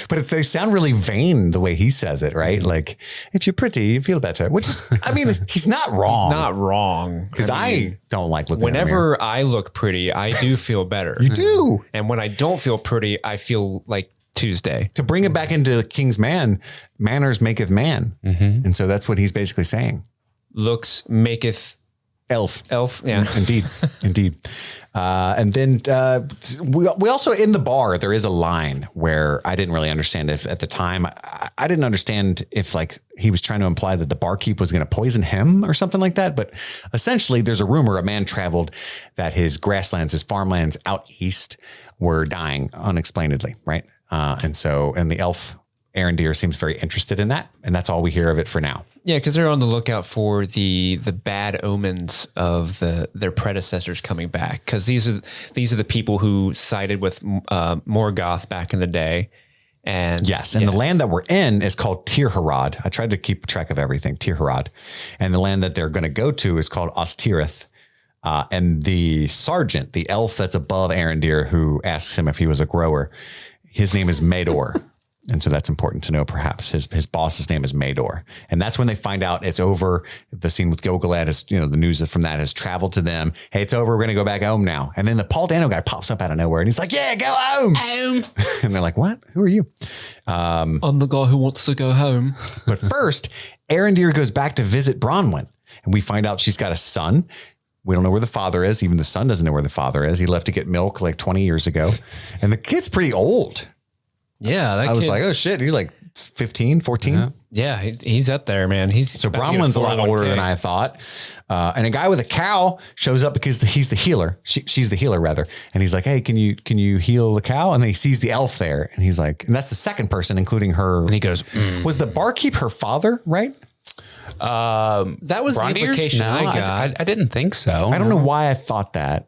but they sound really vain the way he says it, right? Like, if you're pretty, you feel better, which is, I mean, he's not wrong. He's not wrong. Because I don't like looking whenever I look pretty, I do feel better. You do. And when I don't feel pretty, I feel like Tuesday. To bring it back into King's Man, manners maketh man. Mm-hmm. And so that's what he's basically saying. Looks maketh elf. Yeah, indeed. And then we also in the bar, there is a line where I didn't really understand it at the time. I didn't understand if like he was trying to imply that the barkeep was going to poison him or something like that. But essentially there's a rumor a man traveled that his grasslands, his farmlands out east were dying unexplainedly. Right. And the elf Arondir seems very interested in that. And that's all we hear of it for now. Yeah, because they're on the lookout for the bad omens of their predecessors coming back. Because these are the people who sided with Morgoth back in the day. And yes, and the land that we're in is called Tirharad. I tried to keep track of everything, Tirharad. And the land that they're going to go to is called Ostirith. And the sergeant, the elf that's above Arondir, who asks him if he was a grower, his name is Mador. And so that's important to know, perhaps. His boss's name is Mador. And that's when they find out it's over. The scene with Gilgalad is, the news from that has traveled to them. Hey, it's over. We're going to go back home now. And then the Paul Dano guy pops up out of nowhere and he's like, yeah, go home. And they're like, what? Who are you? I'm the guy who wants to go home. But first, Arondir goes back to visit Bronwyn. And we find out she's got a son. We don't know where the father is. Even the son doesn't know where the father is. He left to get milk like 20 years ago. And the kid's pretty old. Yeah, I was like, oh shit, he's like 15, 14. Yeah, he's up there, man. So Bronwyn's a lot older than I thought. And a guy with a cow shows up because he's the healer. She's the healer rather. And he's like, hey, can you heal the cow? And then he sees the elf there. And he's like, and that's the second person, including her. And he goes, was the barkeep her father, right? That was the implication I got. I didn't think so. I don't know why I thought that.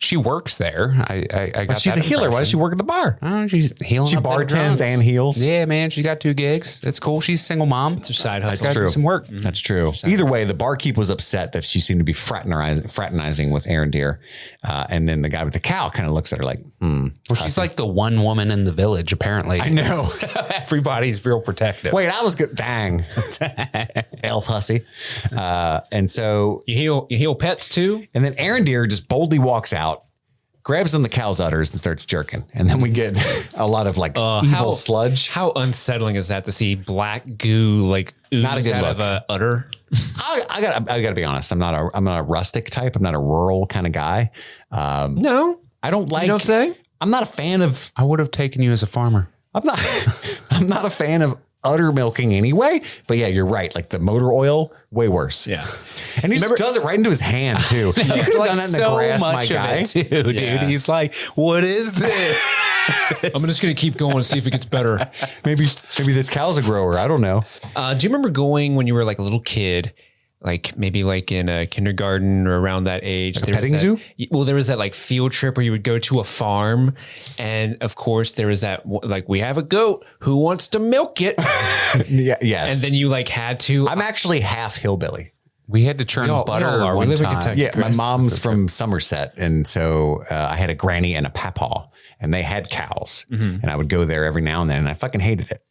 She works there. I got she's that a healer. impression. Why does she work at the bar? Oh, she's healing. She up them bartends drunks. and heals. Yeah, man. She's got 2 gigs. It's cool. She's a single mom. It's her side hustle. That's true. Some work. That's true. Either way, the barkeep was upset that she seemed to be fraternizing with Arondir. And then the guy with the cow kind of looks at her like, Well, she's like the one woman in the village, apparently. I know. Everybody's real protective. Wait, I was good. Dang. Elf hussy. And so You heal pets too? and then Arondir just boldly walks out, grabs on the cow's udders and starts jerking. And then we get a lot of like evil sludge. How unsettling is that to see black goo like ooze Not a good out look. of a udder? I gotta be honest. I'm not a rustic type. I'm not a rural kind of guy. No, I don't like. you don't say. I'm not a fan of. I would have taken you as a farmer. I'm not. I'm not a fan of udder milking anyway. But yeah, you're right. Like the motor oil, way worse. Yeah. And he just does it right into his hand too. You could have done that in the grass, my guy. Too, Yeah. dude. He's like, what is this? I'm just gonna keep going and see if it gets better. Maybe this cow's a grower. I don't know. Do you remember going when you were like a little kid? Like maybe like in a kindergarten or around that age. Like a petting zoo? Well, there was that like field trip where you would go to a farm. And of course there was that like, we have a goat. Who wants to milk it? Yeah. Yes. And then you like had to. I'm actually half hillbilly. We had to churn We all butter are. We one live in time. Kentucky. Yeah, my Chris. mom's from Somerset, and so I had a granny and a papaw, and they had cows, and I would go there every now and then, and I fucking hated it.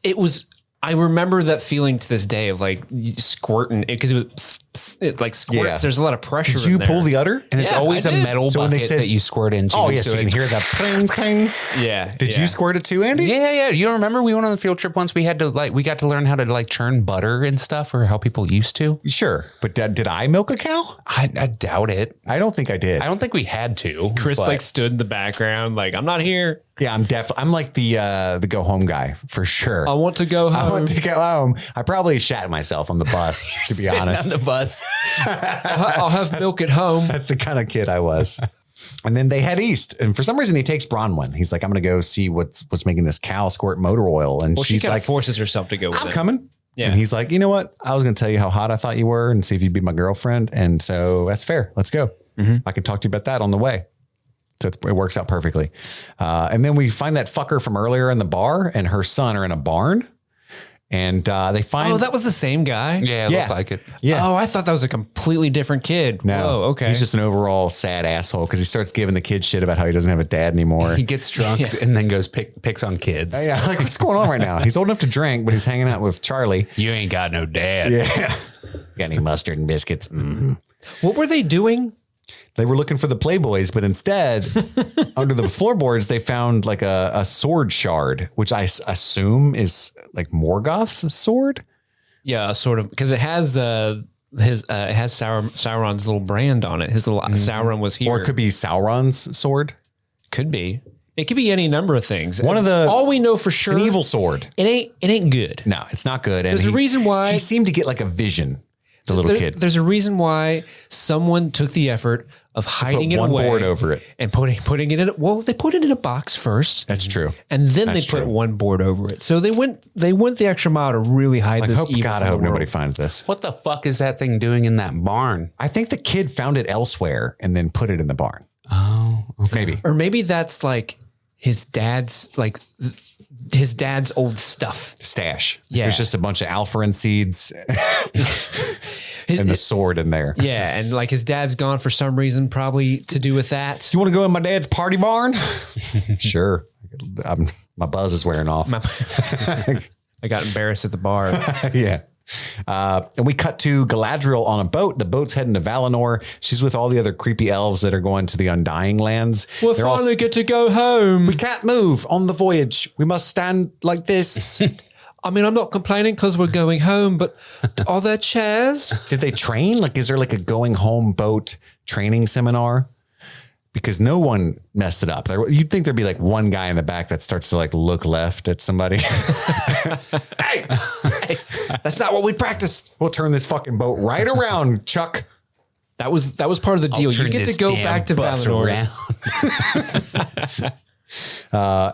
It was, I remember that feeling to this day of like squirting because it was it like squirts. Yeah. There's a lot of pressure. Did you in there. pull the udder? And it's Yeah, always I a did. metal So when they bucket said- that you squirt into. Oh yes, so you can it's- hear the cling cling. Yeah. Did you squirt it too, Andy? Yeah. You don't remember we went on the field trip once? We had to we got to learn how to like churn butter and stuff, or how people used to. Sure, but did I milk a cow? I doubt it. I don't think I did. I don't think we had to. Chris but- like stood in the background, like, I'm not here. Yeah, I'm like the go home guy for sure. I want to go home. I want to go home. I probably shat myself on the bus, to be Sitting honest. on the bus. I'll have milk at home. That's the kind of kid I was. And then they head east, and for some reason he takes Bronwyn. He's like, I'm going to go see what's making this cow squirt motor oil, and Well, she she's kind like, of forces herself to go with I'm it. coming. Yeah. And he's like, you know what? I was going to tell you how hot I thought you were, and see if you'd be my girlfriend. And so that's fair. Let's go. I can talk to you about that on the way. So it works out perfectly. And then we find that fucker from earlier in the bar, and her son are in a barn, and they find. Oh, that was the same guy? Yeah, it Yeah. looked like it. Yeah. Oh, I thought that was a completely different kid. No, Oh, okay. He's just an overall sad asshole because he starts giving the kid shit about how he doesn't have a dad anymore. He gets drunk and then goes picks on kids. Yeah, like what's going on right now? He's old enough to drink, but he's hanging out with Charlie. You ain't got no dad. Yeah. Got any mustard and biscuits? Mm-hmm. What were they doing? They were looking for the Playboys, but instead, under the floorboards, they found like a sword shard, which I assume is like Morgoth's sword. Yeah, sort of, because it has it has Sauron's little brand on it. His little Sauron was here. Or it could be Sauron's sword. Could be. It could be any number of things. One of the- all we know for sure, It's an evil sword. It ain't good. No, it's not good. And There's a reason why- he seemed to get like a vision, the little kid. There's a reason why someone took the effort of hiding it one away, board over it. and putting it in. Well, they put it in a box first, That's true. and then That's they put true. one board over it. So they went the extra mile to really hide this evil. God, I from hope the nobody world. finds this. What the fuck is that thing doing in that barn? I think the kid found it elsewhere and then put it in the barn. Oh, okay. Maybe. Or maybe that's like his dad's old stuff. Stash. Yeah. There's just a bunch of alpharin seeds and the sword in there. Yeah, and like his dad's gone for some reason, probably to do with that. You want to go in my dad's party barn? Sure. My buzz is wearing off. I got embarrassed at the bar. Yeah. And we cut to Galadriel on a boat. The boat's heading to Valinor. She's with all the other creepy elves that are going to the Undying Lands. We'll They're all- finally get to go home. we can't move on the voyage. We must stand like this. I mean, I'm not complaining because we're going home, but are there chairs? Did they train? Like, is there like a going home boat training seminar? Because no one messed it up. You'd think there'd be like one guy in the back that starts to like look left at somebody. Hey, That's not what we practiced. we'll turn this fucking boat right around, Chuck. That was part of the deal. You Turn get to this go damn back to bus Valinor. around.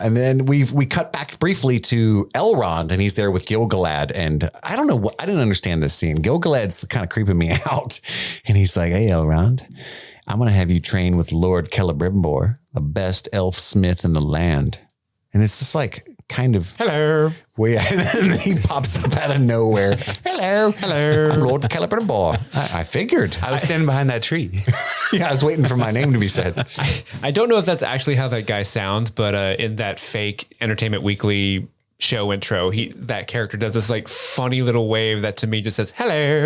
And then we cut back briefly to Elrond, and he's there with Gil-galad. And I don't know I didn't understand this scene. Gil-galad's kind of creeping me out. And he's like, hey, Elrond, I'm going to have you train with Lord Celebrimbor, the best elf smith in the land. And it's just like kind of Hello. way, and then he pops up out of nowhere. Hello. I'm Lord Celebrimbor. I figured. I was standing behind that tree. Yeah, I was waiting for my name to be said. I don't know if that's actually how that guy sounds, but in that fake Entertainment Weekly show intro, that character does this like funny little wave that to me just says, hello,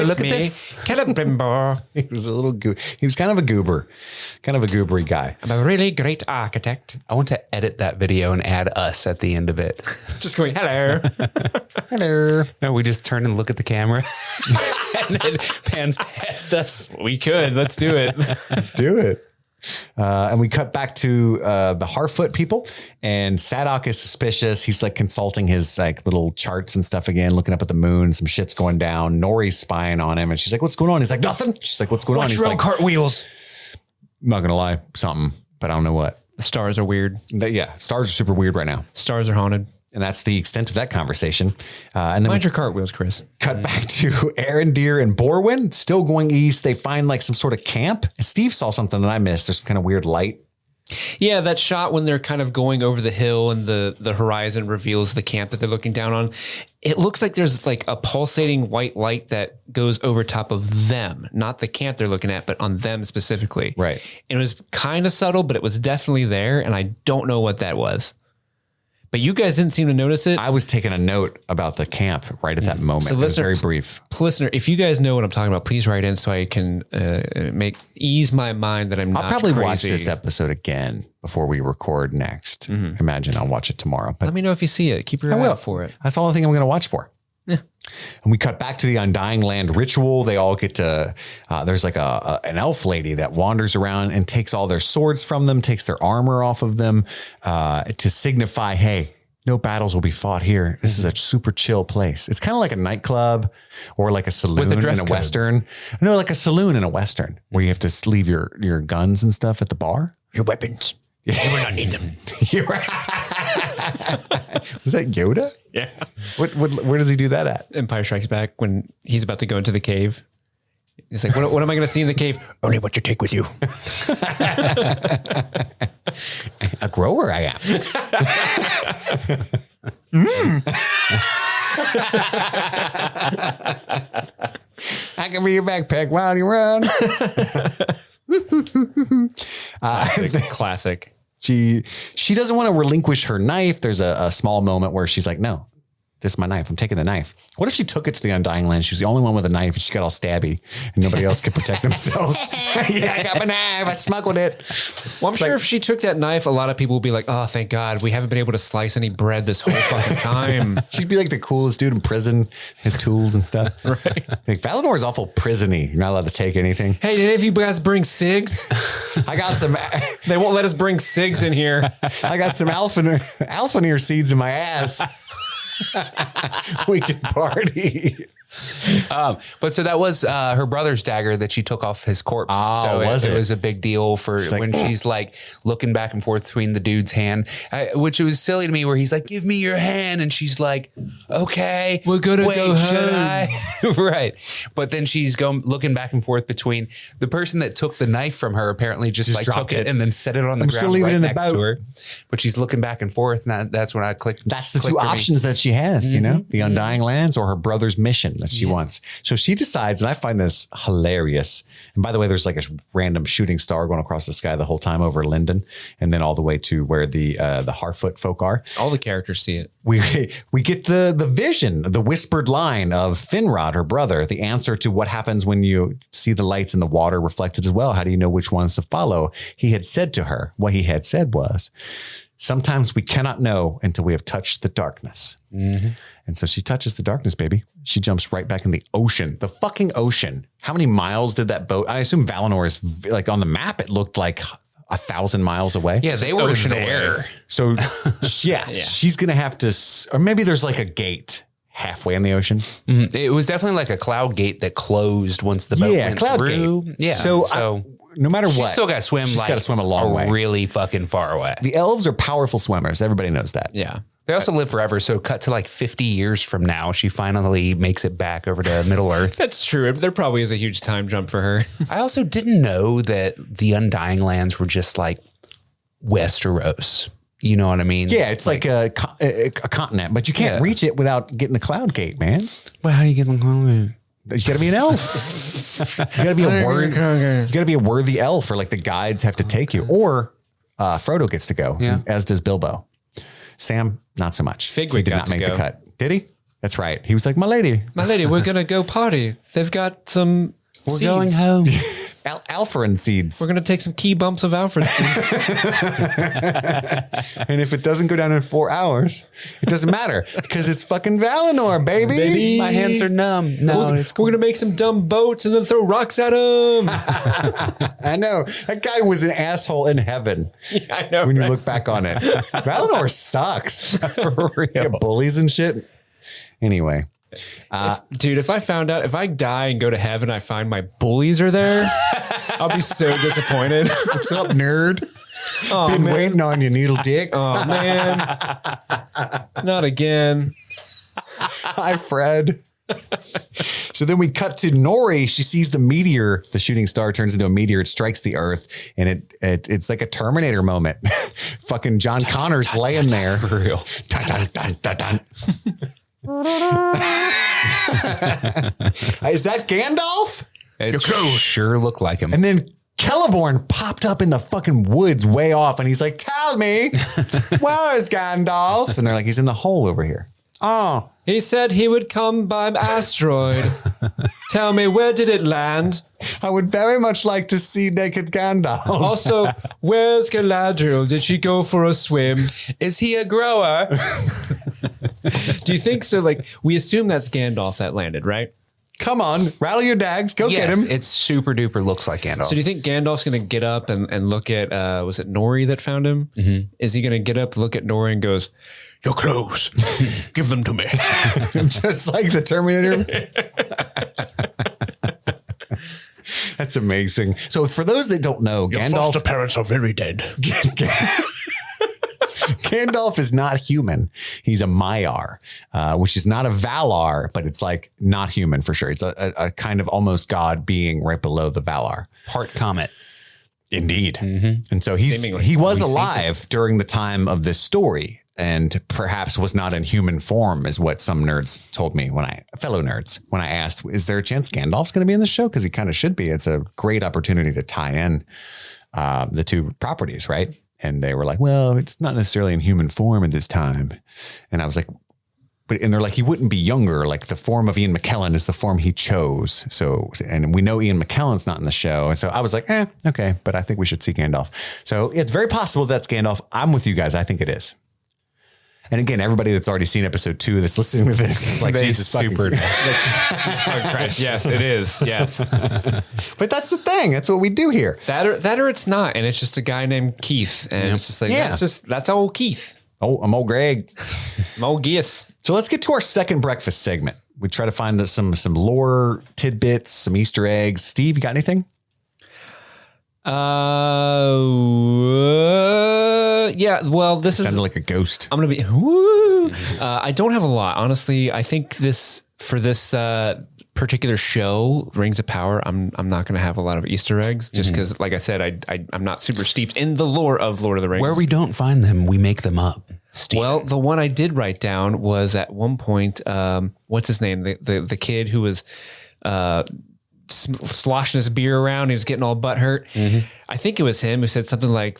Look at me. this. Calibrimbo. He was a little he was kind of a goobery guy. I'm a really great architect. I want to edit that video and add us at the end of it. Just going, hello. Hello. No, we just turn and look at the camera and then pans past us. We could. Let's do it. Let's do it. And we cut back to the Harfoot people, and Sadok is suspicious. He's like consulting his like little charts and stuff again, looking up at the moon. Some shit's going down. Nori's spying on him, and she's like, "What's going on?" He's like, "Nothing." She's like, "What's going on?" He's like, cartwheels. "I'm not gonna lie, something, but I don't know what." The stars are weird. Yeah, stars are super weird right now, Stars are haunted. and that's the extent of that conversation. And then Mind your cartwheels, Chris. cut back to Arendir and Borwin, still going east. They find like some sort of camp. Steve saw something that I missed. There's some kind of weird light. Yeah, that shot when they're kind of going over the hill and the horizon reveals the camp that they're looking down on. It looks like there's like a pulsating white light that goes over top of them, not the camp they're looking at, but on them specifically. Right. And it was kind of subtle, but it was definitely there. And I don't know what that was. But you guys didn't seem to notice it. I was taking a note about the camp right at that moment. So It was listener- very brief. Listener, if you guys know what I'm talking about, please write in so I can ease my mind that I'm not I'll probably crazy. watch this episode again before we record next. Imagine I'll watch it tomorrow. But Let me know if you see it. Keep your eye out for it. That's all I think I'm going to watch for. Yeah. And we cut back to the Undying Land ritual. They all get to, there's like an elf lady that wanders around and takes all their swords from them, takes their armor off of them to signify, hey, no battles will be fought here. This is a super chill place. It's kind of like a nightclub or like a saloon in a Western. No, like a saloon in a Western where you have to leave your guns and stuff at the bar. Your weapons. You will not need them. Was that Yoda? Yeah. Where does he do that at? Empire Strikes Back when he's about to go into the cave. He's like, what am I going to see in the cave? Only what you take with you. A grower I am. I can be your backpack while you run. Classic. She doesn't want to relinquish her knife. There's a small moment where she's like, no, this is my knife. I'm taking the knife. What if she took it to the Undying Land? She was the only one with a knife and she got all stabby and nobody else could protect themselves. Yeah, I got my knife. I smuggled it. Well, I'm sure if she took that knife, a lot of people would be like, oh, thank God. We haven't been able to slice any bread this whole fucking time. She'd be like the coolest dude in prison, his tools and stuff. Right. Like Valinor is awful prison-y. You're not allowed to take anything. Hey, did any of you guys bring cigs? I got some. They won't let us bring cigs in here. I got some Alphanir seeds in my ass. We can party. But so that was her brother's dagger that she took off his corpse. Oh, so was it it? was a big deal for like, when she's like looking back and forth between the dude's hand, which was silly to me where he's like, give me your hand. And she's like, okay, We're gonna go should home. I? Right. But then she's looking back and forth between the person that took the knife from her apparently just like dropped took it it. and then set it on the just ground gonna leave it right in the next boat. to her. But she's looking back and forth. And that's when I clicked. That's the clicked two for me. options that she has, you know, the Undying Lands or her brother's mission that she wants. So she decides, and I find this hilarious. And by the way, there's like a random shooting star going across the sky the whole time over Linden, and then all the way to where the Harfoot folk are. All the characters see it. We get the vision, the whispered line of Finrod, her brother, the answer to what happens when you see the lights in the water reflected as well. How do you know which ones to follow? He had said to her, what he had said was, sometimes we cannot know until we have touched the darkness. Mm-hmm. And so she touches the darkness, baby. She jumps right back in the ocean, the fucking ocean. How many miles did that boat? I assume Valinor is like on the map. It looked like 1,000 miles away. Yeah, they were Ocean there. away. So yeah, she's going to have to, or maybe there's like a gate halfway in the ocean. It was definitely like a cloud gate that closed once the boat went cloud through. gate. Yeah. So no matter she's what, still got to swim. She's like got to swim a long way. really fucking far away. The elves are powerful swimmers. Everybody knows that. Yeah. They also live forever. So cut to like 50 years from now, she finally makes it back over to Middle Earth. That's true. There probably is a huge time jump for her. I also didn't know that the Undying Lands were just like Westeros. You know what I mean? Yeah, it's like a continent, but you can't reach it without getting the cloud gate, man. Well, how do you get them home? You got to be an elf. You got to be a worthy elf, or like the guides have to take you, or Frodo gets to go, as does Bilbo. Sam, not so much. Figwig he did got not to make go. the cut. Did he? That's right. He was like, my lady, we're going to go party. They've got some We're seeds. going home. Alpharin seeds. We're going to take some key bumps of Alfred seeds. And if it doesn't go down in 4 hours, it doesn't matter because it's fucking Valinor, baby. My hands are numb. No, it's We're going to make some dumb boats and then throw rocks at them. I know. That guy was an asshole in heaven. I know. When you right? look back on it. Valinor sucks. For real. Yeah, bullies and shit. Anyway. Dude, if I die and go to heaven, I find my bullies are there, I'll be so disappointed. What's up, nerd? Oh, Been man. waiting on you, needle dick. Oh, man. Not again. Hi, Fred. So then we cut to Nori. She sees the meteor. The shooting star turns into a meteor. It strikes the earth, and it's like a Terminator moment. Fucking John Connor's laying there. for real. Dun, dun, dun, dun, dun. Is that Gandalf? It sure looked like him. And then Celeborn popped up in the fucking woods way off, and he's like, tell me, where is Gandalf? And they're like, he's in the hole over here. Oh, He said he would come by asteroid. Tell me, where did it land? I would very much like to see naked Gandalf. Also, where's Galadriel? Did she go for a swim? Is he a grower? Do you think so? Like, we assume that's Gandalf that landed, right? Come on, rally your dags, go get him. It's super duper looks like Gandalf. So do you think Gandalf's going to get up and look at, was it Nori that found him? Mm-hmm. Is he going to get up, look at Nori and goes, your clothes, give them to me. Just like the Terminator. That's amazing. So for those that don't know, Gandalf, parents are very dead. Gandalf is not human. He's a Maiar, which is not a Valar, but it's like not human for sure. It's a kind of almost god being right below the Valar. Part comet. Indeed. Mm-hmm. And so he was alive during the time of this story and perhaps was not in human form is what some nerds told me fellow nerds, when I asked, is there a chance Gandalf's going to be in the show? Because he kind of should be. It's a great opportunity to tie in the two properties, right? And they were like, well, it's not necessarily in human form at this time. And I was like, and they're like, he wouldn't be younger. Like the form of Ian McKellen is the form he chose. So, and we know Ian McKellen's not in the show. And so I was like, okay, but I think we should see Gandalf. So it's very possible that's Gandalf. I'm with you guys. I think it is. And again, everybody that's already seen episode 2 that's listening to this is like, Jesus super. Jesus fucking Christ. Yes, it is. Yes. But that's the thing. That's what we do here. That or it's not. And it's just a guy named Keith. And it's just like, that's old Keith. Oh, I'm old Greg. I'm old Gius. So let's get to our second breakfast segment. We try to find some lore tidbits, some Easter eggs. Steve, you got anything? Yeah. Well, this Sounded is like a ghost. I'm going to be, woo. I don't have a lot. Honestly, I think for this particular show, Rings of Power, I'm not going to have a lot of Easter eggs just because, like I said, I'm not super steeped in the lore of Lord of the Rings. Where we don't find them, we make them up. Steve. Well, the one I did write down was at one point, what's his name? The kid who was, sloshing his beer around. He was getting all butthurt. Mm-hmm. I think it was him who said something like,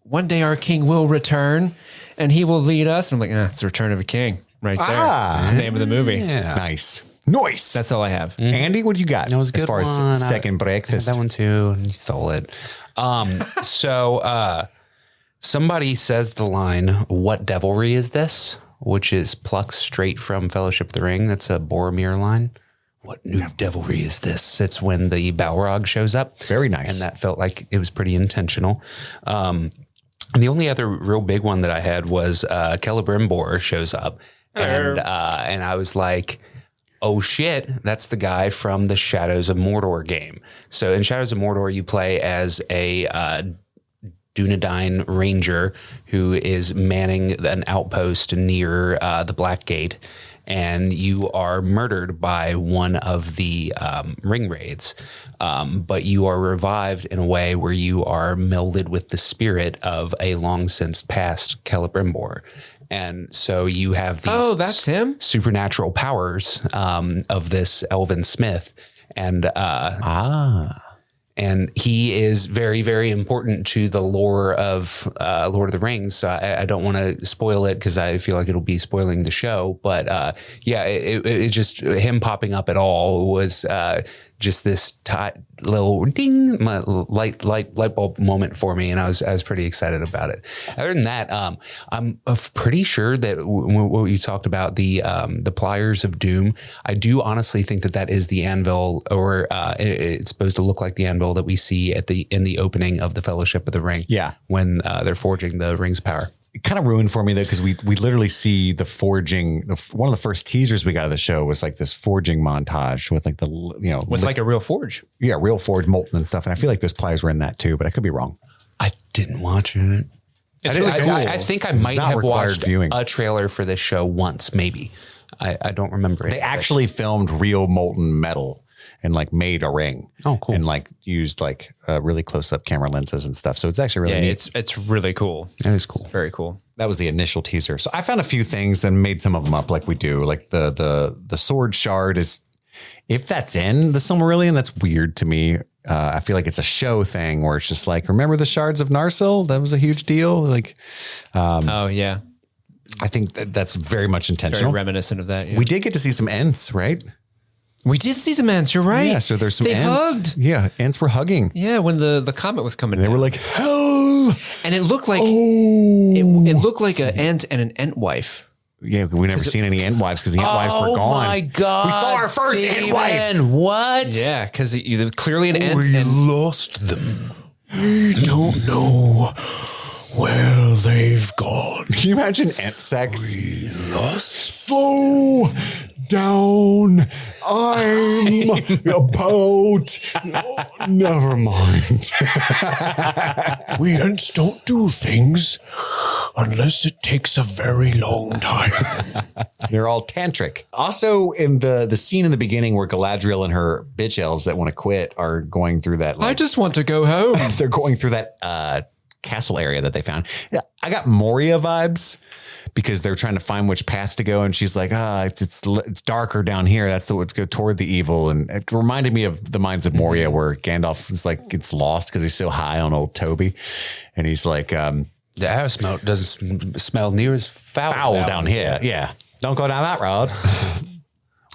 one day our king will return and he will lead us. And I'm like, it's the Return of a King right there. That's the name of the movie. Yeah. Nice. Nice. That's all I have. Mm-hmm. Andy, what do you got? That was a good as far one. as second breakfast? That one too. And you stole it. So somebody says the line, what devilry is this? Which is plucked straight from Fellowship of the Ring. That's a Boromir line. What new devilry is this? It's when the Balrog shows up. Very nice. And that felt like it was pretty intentional. And the only other real big one that I had was Celebrimbor shows up. And I was like, oh shit, that's the guy from the Shadows of Mordor game. So in Shadows of Mordor, you play as a Dunedain ranger who is manning an outpost near the Black Gate. And you are murdered by one of the ring raids, but you are revived in a way where you are melded with the spirit of a long since passed Celebrimbor. And so you have these that's him? supernatural powers of this elven smith. And and he is very, very important to the lore of Lord of the Rings. So I don't want to spoil it because I feel like it'll be spoiling the show. But it just him popping up at all was just this little ding light bulb moment for me, and I was pretty excited about it. Other than that, I'm pretty sure that what you talked about, the pliers of doom, I do honestly think that is the anvil, or it's supposed to look like the anvil that we see in the opening of the Fellowship of the Ring. Yeah, when they're forging the Rings of Power. It kind of ruined for me though, because we literally see the forging. One of the first teasers we got of the show was like this forging montage with like with like a real forge. Yeah, real forge molten and stuff. And I feel like those pliers were in that too, but I could be wrong. I didn't watch it. It's really cool. I think I might have watched viewing. a trailer for this show once, maybe. I don't remember it. They actually filmed real molten metal and like made a ring. Oh, cool. And like used like really close up camera lenses and stuff. So it's actually really neat. It's really cool. It is cool. It's very cool. That was the initial teaser. So I found a few things and made some of them up like we do. Like the sword shard is, if that's in the Silmarillion, that's weird to me. I feel like it's a show thing where it's just like, remember the shards of Narsil? That was a huge deal. Like, oh yeah. I think that's very much intentional. Very reminiscent of that. Yeah. We did get to see some Ents, right? We did see some Ents. You're right. Yeah, so there's some They Ents. hugged. Yeah, Ents were hugging. Yeah, when the comet was coming, They were like, hell. and it looked like it looked like an ant and an ant wife. Yeah, we never seen any Ent wives because the Ent wives were gone. Oh my God. We saw our first Ent wife. What? Yeah, because clearly an ant. We And lost them. We don't know where they've gone. Can you imagine Ent sex? We lost. Slow down. I'm about. Never mind. We Ents don't do things unless it takes a very long time. They're all tantric. Also, in the scene in the beginning where Galadriel and her bitch elves that want to quit are going through that. I just want to go home. They're going through that castle area that they found. Yeah, I got Moria vibes because they're trying to find which path to go. And she's like, it's darker down here. That's the way to go toward the evil. And it reminded me of the Mines of Moria where Gandalf is like, gets lost because he's so high on old Toby. And he's like, the air smell doesn't smell near as foul down here. Yeah. Don't go down that road.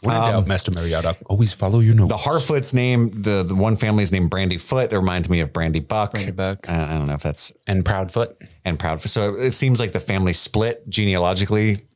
When in doubt, Master Mariota, always follow your nose. The Harfoot's name, the one family's named Brandy Foot. That reminds me of Brandy Buck. Brandy Buck. I don't know if that's and Proudfoot. So it seems like the family split genealogically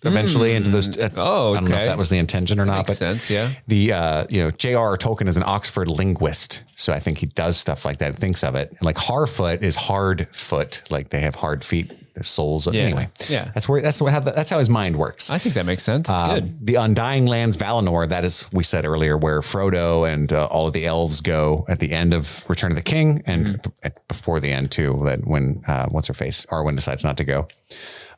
eventually into those. I don't know if that was the intention or not. Makes sense, yeah. The J.R.R. Tolkien is an Oxford linguist, so I think he does stuff like that and thinks of it. And like Harfoot is hard foot, like they have hard feet. Their souls. Yeah. Anyway, Yeah. that's how his mind works. I think that makes sense. It's good. The Undying Lands Valinor, that is, we said earlier, where Frodo and all of the elves go at the end of Return of the King and before the end too, that when Arwen decides not to go.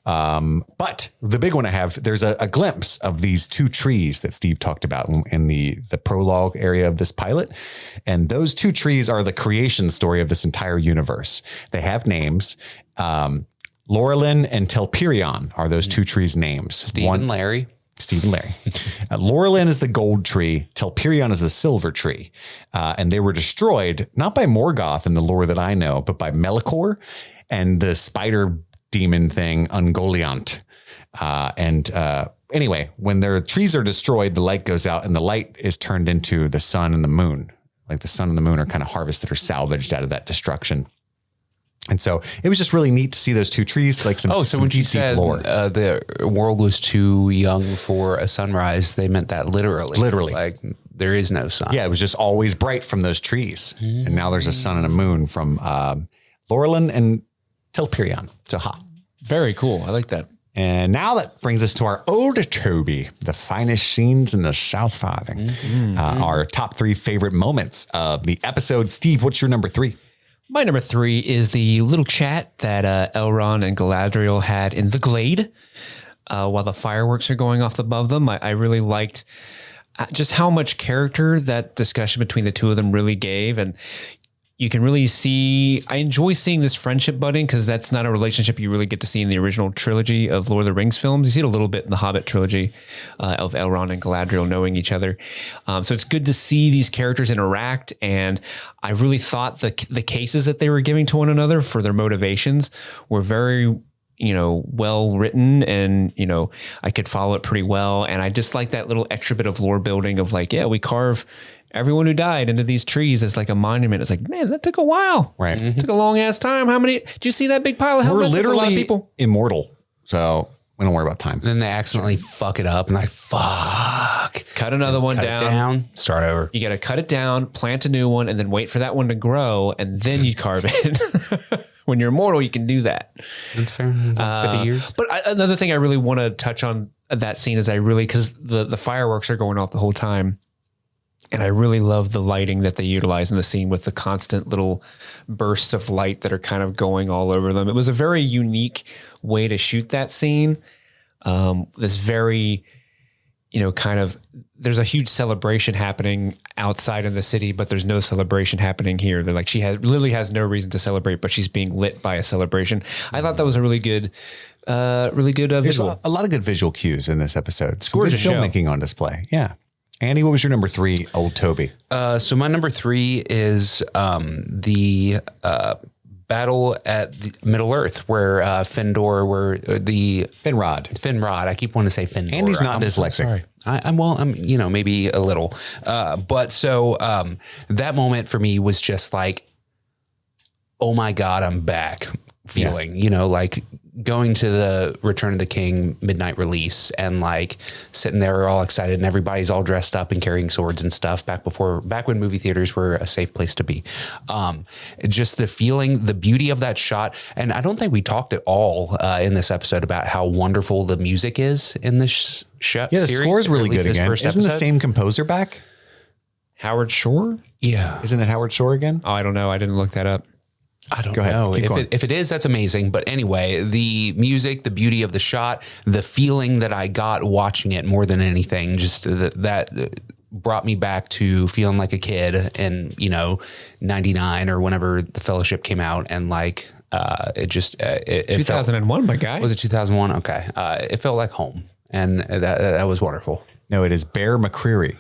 But the big one I have, there's a glimpse of these two trees that Steve talked about in the prologue area of this pilot. And those two trees are the creation story of this entire universe. They have names. Laurelin and Telperion are those two trees' names. Steve and Larry. Laurelin is the gold tree. Telperion is the silver tree. And they were destroyed, not by Morgoth in the lore that I know, but by Melkor and the spider demon thing, Ungoliant. Anyway, when their trees are destroyed, the light goes out and the light is turned into the sun and the moon. Like the sun and the moon are kind of harvested or salvaged out of that destruction. And so it was just really neat to see those two trees, like some when deep, you said lore. The world was too young for a sunrise, they meant that literally. Literally. Like there is no sun. Yeah, it was just always bright from those trees. And now there's a sun and a moon from Laurelin and Telperion. So Very cool. I like that. And now that brings us to our old Toby, the finest scenes in the South Farthing. Our top 3 favorite moments of the episode. Steve, what's your number 3? My number 3 is the little chat that Elrond and Galadriel had in the glade while the fireworks are going off above them. I really liked just how much character that discussion between the two of them really gave. And you can really see, I enjoy seeing this friendship budding because that's not a relationship you really get to see in the original trilogy of Lord of the Rings films. You see it a little bit in the Hobbit trilogy of Elrond and Galadriel knowing each other. So it's good to see these characters interact. And I really thought the cases that they were giving to one another for their motivations were very, well written, and, I could follow it pretty well. And I just like that little extra bit of lore building of like, we carve everyone who died into these trees as like a monument. It's like, man, that took a while. Right. It took a long ass time. How many? Did you see that big pile of helmets? We're That's a lot of literally people. immortal. So we don't worry about time. Then they accidentally fuck it up and like, fuck. Cut another one Cut down. it down. Start over. You got to cut it down, plant a new one, and then wait for that one to grow, and then you carve it. When you're immortal, you can do that. That's fair. It's like 50 years. But another thing I really want to touch on that scene is because the fireworks are going off the whole time. And I really love the lighting that they utilize in the scene with the constant little bursts of light that are kind of going all over them. It was a very unique way to shoot that scene. This very, there's a huge celebration happening outside in the city, but there's no celebration happening here. They're like, literally has no reason to celebrate, but she's being lit by a celebration. I thought that was a really good visual. A lot of good visual cues in this episode. Some Gorgeous good show. filmmaking on display. Yeah. Andy, what was your number 3, old Toby? So my number 3 is the battle at the Middle Earth where Finrod. I keep wanting to say Findor. Andy's not dyslexic. Sorry. I'm maybe a little. But so that moment for me was just like, oh my God, I'm back feeling, like going to the Return of the King midnight release and like sitting there all excited and everybody's all dressed up and carrying swords and stuff back when movie theaters were a safe place to be. Just the feeling, the beauty of that shot. And I don't think we talked at all in this episode about how wonderful the music is in this show. Yeah, the score is really good again. Isn't the same composer back? Howard Shore? Yeah. Isn't it Howard Shore again? Oh, I don't know. I didn't look that up. I don't Go ahead. know. Keep going. If it is, that's amazing. But anyway, the music, the beauty of the shot, the feeling that I got watching it more than anything, just that brought me back to feeling like a kid in, 99 or whenever The Fellowship came out. And like, it 2001, my guy. Was it 2001? Okay. It felt like home. And that was wonderful. No, it is Bear McCreary.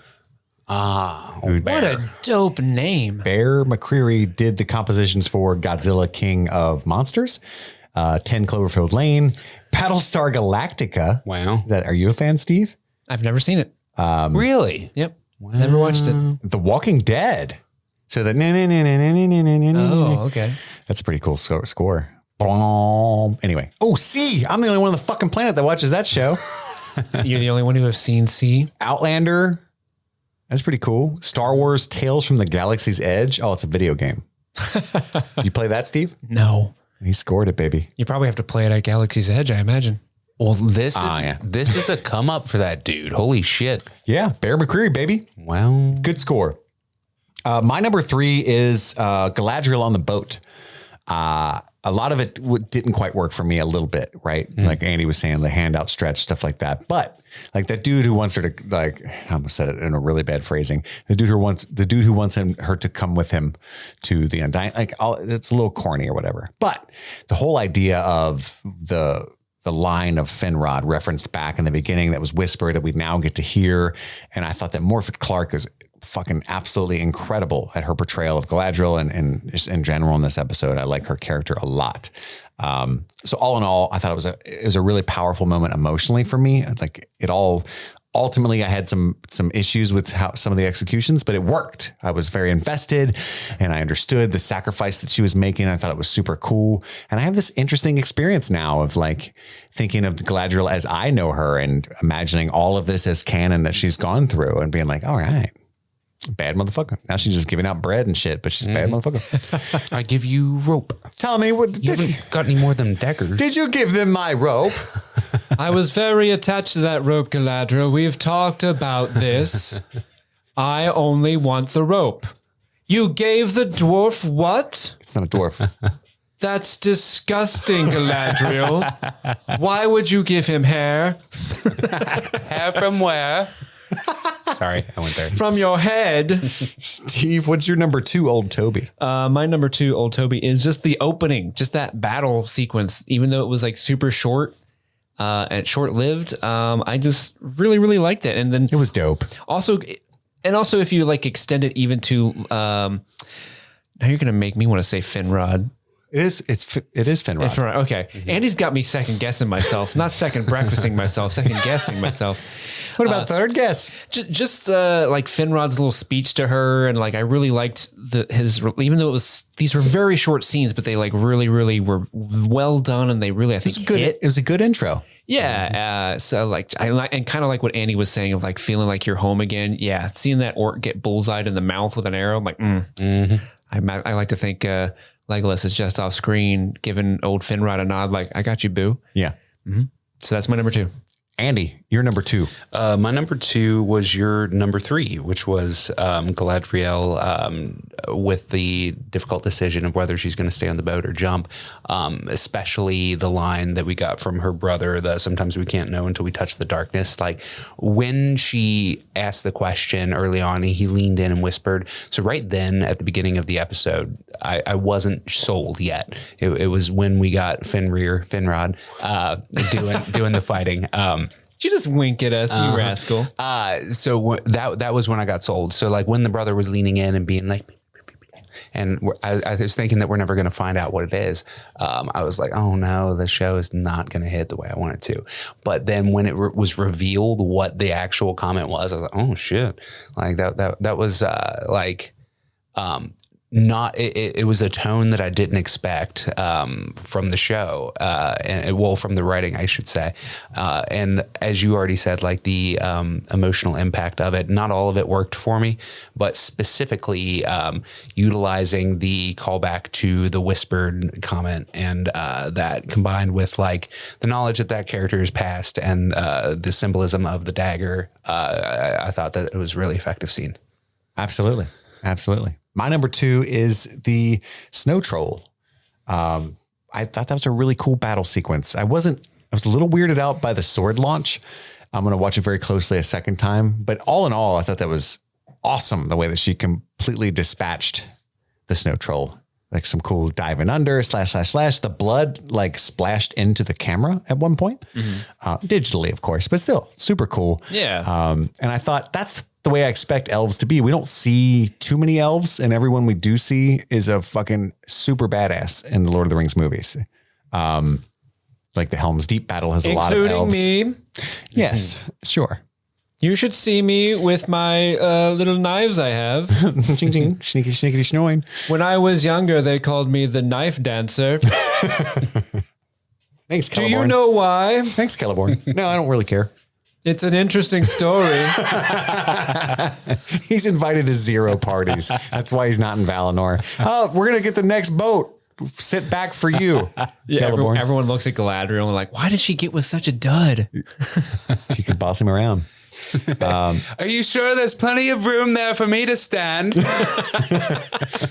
What a dope name. Bear McCreary did the compositions for Godzilla King of Monsters, 10 Cloverfield Lane, Battlestar Galactica. Wow. Are you a fan, Steve? I've never seen it. Really? Yep. Wow. Never watched it. The Walking Dead. So that okay. That's a pretty cool score. Anyway. Oh, C. I'm the only one on the fucking planet that watches that show. You're the only one who have seen C. Outlander. That's pretty cool. Star Wars Tales from the Galaxy's Edge. Oh, it's a video game. Did you play that, Steve? No. He scored it, baby. You probably have to play it at Galaxy's Edge, I imagine. Well, this is a come up for that dude. Holy shit. Yeah. Bear McCreary, baby. Wow. Good score. My number 3 is Galadriel on the boat. A lot of it didn't quite work for me a little bit, right? Like Andy was saying, the hand outstretched, stuff like that. But like that dude who wants her to, like, I almost said it in a really bad phrasing. The dude who wants her to come with him to the Undying, it's a little corny or whatever. But the whole idea of the line of Finrod referenced back in the beginning that was whispered that we now get to hear. And I thought that Morfydd Clark was fucking absolutely incredible at her portrayal of Galadriel and just in general in this episode. I like her character a lot. So all in all, I thought it was a really powerful moment emotionally for me. Like it all, ultimately I had some issues with how some of the executions, but it worked. I was very invested and I understood the sacrifice that she was making. I thought it was super cool. And I have this interesting experience now of like thinking of Galadriel as I know her and imagining all of this as canon that she's gone through and being like, all right, bad motherfucker. Now she's just giving out bread and shit, but she's a bad motherfucker. I give you rope. Tell me, You haven't got any more than daggers. did you give them my rope? I was very attached to that rope, Galadriel. We've talked about this. I only want the rope. You gave the dwarf what? It's not a dwarf. That's disgusting, Galadriel. Why would you give him hair? Hair from where? Sorry, I went there. From your head. Steve, what's your number 2, old Toby? My number 2, old Toby, is just the opening, just that battle sequence. Even though it was like super short and short-lived, I just really, really liked it. And then It was dope. also, if you like extend it even to, now you're gonna make me want to say Finrod. It is Finrod. Finrod. Okay, Andy's got me second guessing myself, not second breakfasting myself, second guessing myself. What about third guess? Just like Finrod's little speech to her, and like I really liked his. Even though these were very short scenes, but they like really, really were well done, and they really I think hit. It was a good intro. Yeah. So like and kind of like what Andy was saying of like feeling like you're home again. Yeah. Seeing that orc get bullseyed in the mouth with an arrow. I'm like, I like to think Legolas is just off screen giving old Finrod a nod. Like, I got you, boo. Yeah. So that's my number 2. Andy, you're number 2. My number 2 was your number 3, which was Galadriel with the difficult decision of whether she's going to stay on the boat or jump, especially the line that we got from her brother, that sometimes we can't know until we touch the darkness. Like when she asked the question early on, he leaned in and whispered. So right then at the beginning of the episode, I wasn't sold yet. It was when we got Finrod doing the fighting. Did you just wink at us, you rascal? So that was when I got sold. So like when the brother was leaning in and being like, and I was thinking that we're never going to find out what it is. I was like, oh no, the show is not going to hit the way I want it to. But then when it was revealed what the actual comment was, I was like, oh shit. Like that was not it was a tone that I didn't expect from the show and from the writing, I should say, and as you already said, like the emotional impact of it, not all of it worked for me, but specifically utilizing the callback to the whispered comment and that combined with like the knowledge that character is past and the symbolism of the dagger, I thought that it was really effective scene. Absolutely. My number 2 is the snow troll. I thought that was a really cool battle sequence. I was a little weirded out by the sword launch. I'm going to watch it very closely a second time, but all in all, I thought that was awesome. The way that she completely dispatched the snow troll, like some cool diving under / the blood like splashed into the camera at one point, digitally, of course, but still super cool. Yeah. And I thought that's the way I expect elves to be. We don't see too many elves, and everyone we do see is a fucking super badass in the Lord of the Rings movies. Like the Helm's Deep battle has a lot of elves. Including me. Yes, sure. You should see me with my little knives I have. Ching ching, sneaky sneaky snoring. When I was younger, they called me the knife dancer. Thanks, Celeborn. Do you know why? Thanks, Celeborn. No, I don't really care. It's an interesting story. He's invited to 0 parties. That's why he's not in Valinor. Oh, we're going to get the next boat. Sit back for you. Yeah, everyone looks at Galadriel and like, why did she get with such a dud? She could boss him around. Are you sure there's plenty of room there for me to stand?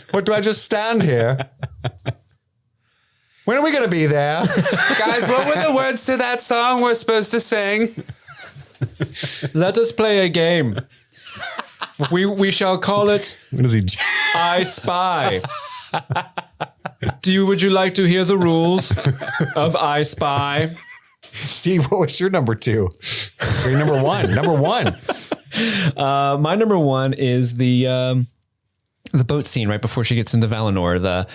What, do I just stand here? When are we going to be there? Guys, what were the words to that song we're supposed to sing? Let us play a game. We shall call it What is he? I Spy. Would you like to hear the rules of I Spy? Steve, what was your number 2? Or your number 1? Number 1. My number 1 is the boat scene right before she gets into Valinor.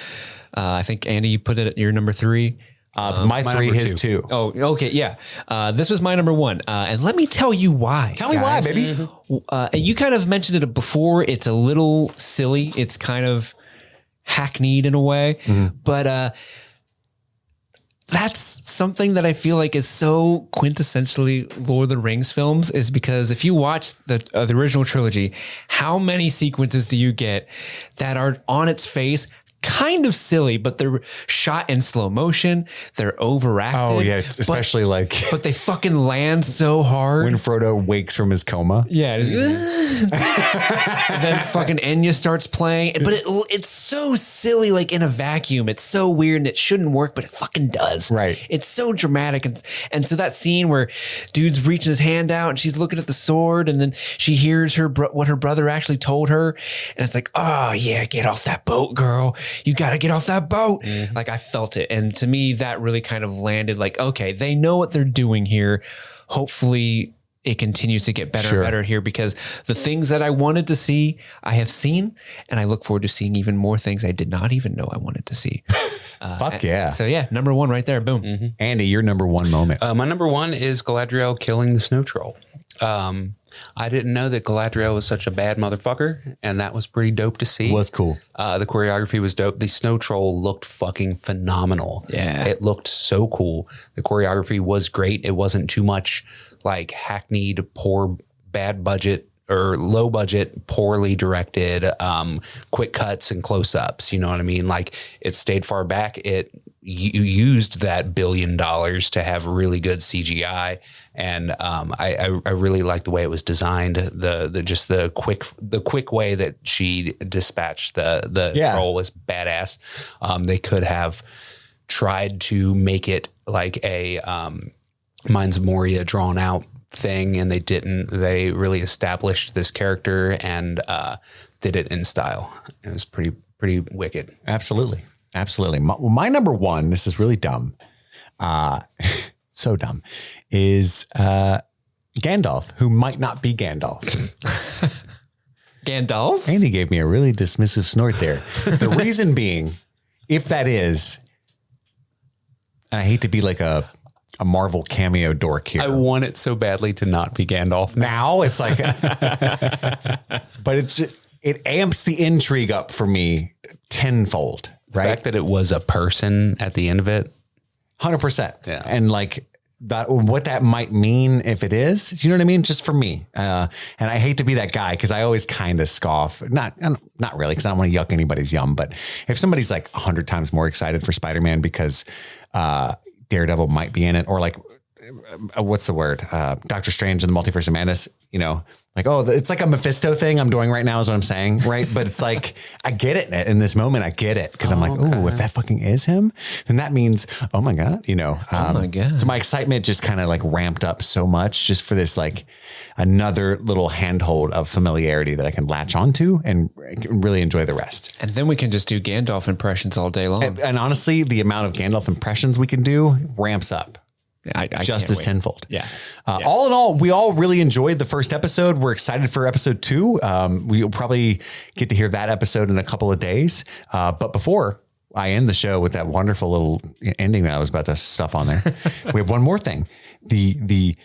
I think Andy, you put it at your number 3. My 3, his 2. Oh, okay. Yeah. This was my number 1. And let me tell you why. Tell me why, baby. You kind of mentioned it before. It's a little silly. It's kind of hackneyed in a way, but that's something that I feel like is so quintessentially Lord of the Rings films, is because if you watch the original trilogy, how many sequences do you get that are on its face kind of silly, but they're shot in slow motion. They're overacted. Oh yeah, especially but they fucking land so hard. when Frodo wakes from his coma. Yeah. And then fucking Enya starts playing, but it's so silly, like in a vacuum. It's so weird and it shouldn't work, but it fucking does. Right. It's so dramatic. And so that scene where dude's reaching his hand out and she's looking at the sword and then she hears what her brother actually told her. And it's like, oh yeah, get off that boat, girl. You got to get off that boat. Mm-hmm. Like I felt it. And to me, that really kind of landed like, okay, they know what they're doing here. Hopefully it continues to get better and better here, because the things that I wanted to see, I have seen, and I look forward to seeing even more things I did not even know I wanted to see. Fuck yeah. So yeah, number one right there. Boom. Mm-hmm. Andy, your number one moment. My number one is Galadriel killing the snow troll. I didn't know that Galadriel was such a bad motherfucker, and that was pretty dope to see. It was cool. The choreography was dope. The snow troll looked fucking phenomenal. Yeah. It looked so cool. The choreography was great. It wasn't too much like hackneyed, poor, bad budget or low budget, poorly directed, quick cuts and close ups. You know what I mean? Like it stayed far back. You used that $1 billion to have really good CGI, and I really liked the way it was designed. The quick way that she dispatched the troll was badass. They could have tried to make it like a Mines of Moria drawn out thing, and they didn't. They really established this character and did it in style. It was pretty wicked. Absolutely. My number one, this is really dumb. So dumb, is Gandalf, who might not be Gandalf. Gandalf? Andy gave me a really dismissive snort there. The reason being, if that is, and I hate to be like a Marvel cameo dork here. I want it so badly to not be Gandalf. Now it's like, but it amps the intrigue up for me tenfold. The fact that it was a person at the end of it. 100%. Yeah. And like that, what that might mean if it is, do you know what I mean? Just for me. And I hate to be that guy, cause I always kind of scoff, not really, cause I don't want to yuck anybody's yum, but if somebody's like 100 times more excited for Spider-Man because, Daredevil might be in it, or like, what's the word? Doctor Strange and the Multiverse of Madness, you know, like, oh, it's like a Mephisto thing I'm doing right now is what I'm saying. Right. But it's like, I get it in this moment. I get it. Cause I'm like, oh, if that fucking is him, then that means, oh my God, you know, oh my God. So my excitement just kind of like ramped up so much just for this, like another little handhold of familiarity that I can latch onto and really enjoy the rest. And then we can just do Gandalf impressions all day long. And honestly, the amount of Gandalf impressions we can do ramps up. I just as tenfold. Yeah. All in all, we all really enjoyed the first episode. We're excited for episode 2. We'll probably get to hear that episode in a couple of days. But before I end the show with that wonderful little ending that I was about to stuff on there, we have one more thing. The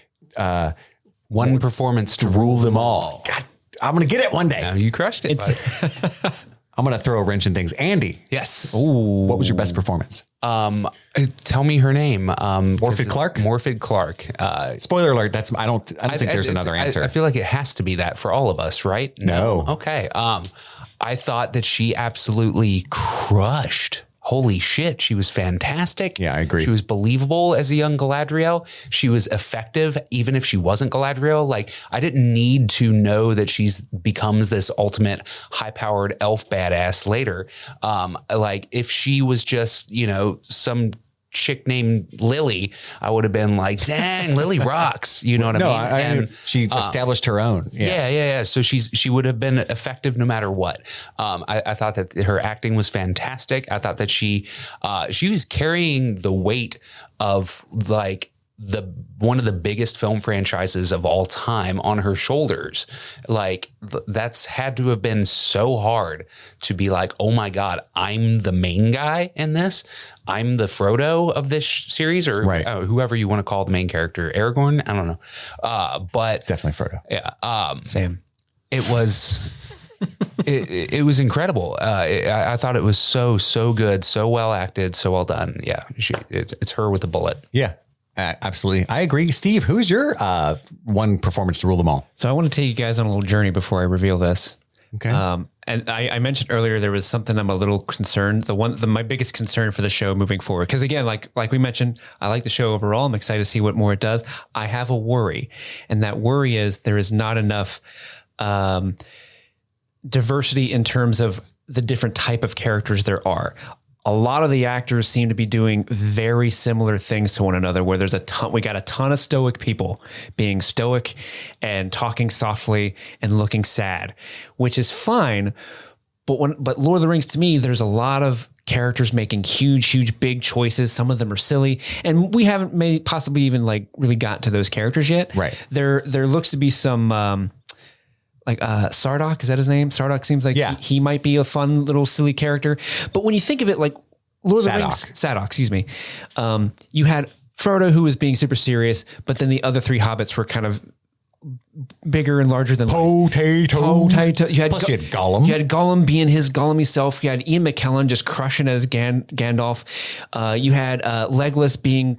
One performance to rule them all. God, I'm going to get it one day. Now you crushed it. I'm going to throw a wrench in things. Andy. Yes. Ooh. What was your best performance? Tell me her name. Morfydd Clark? Morfydd Clark. Spoiler alert. I don't think there's another answer. I feel like it has to be that for all of us, right? No. Okay. I thought that she absolutely crushed. Holy shit. She was fantastic. Yeah, I agree. She was believable as a young Galadriel. She was effective, even if she wasn't Galadriel. Like, I didn't need to know that she's becomes this ultimate high-powered elf badass later. Like, if she was just, you know, some chick named Lily, I would have been like, dang, Lily rocks. You know what I mean? She established her own. Yeah. So she would have been effective no matter what. I thought that her acting was fantastic. I thought that she was carrying the weight of like one of the biggest film franchises of all time on her shoulders. Like that's had to have been so hard to be like, oh my God, I'm the main guy in this. I'm the Frodo of this series, or whoever you want to call the main character, Aragorn. I don't know. But it's definitely Frodo. Yeah. Sam. It was, it was incredible. I thought it was so good, so well acted, so well done. Yeah. It's her with a bullet. Yeah. Absolutely. I agree. Steve, who's your one performance to rule them all? So I want to take you guys on a little journey before I reveal this. Okay. And I mentioned earlier there was something I'm a little concerned. My biggest concern for the show moving forward, because again, like we mentioned, I like the show overall. I'm excited to see what more it does. I have a worry, and that worry is there is not enough diversity in terms of the different type of characters there are. A lot of the actors seem to be doing very similar things to one another, where we got a ton of stoic people being stoic and talking softly and looking sad, which is fine. But Lord of the Rings, to me, there's a lot of characters making huge, big choices. Some of them are silly, and we haven't possibly even like really gotten to those characters yet. Right. There looks to be some, Sardok, is that his name? Sardok seems like he might be a fun little silly character. But when you think of it, like Lord of the Rings, Sadok, excuse me. You had Frodo, who was being super serious, but then the other three hobbits were kind of bigger and larger than Potato. You had Plus you had Gollum. You had Gollum being his Gollumy self. You had Ian McKellen just crushing as Gandalf. You had Legolas being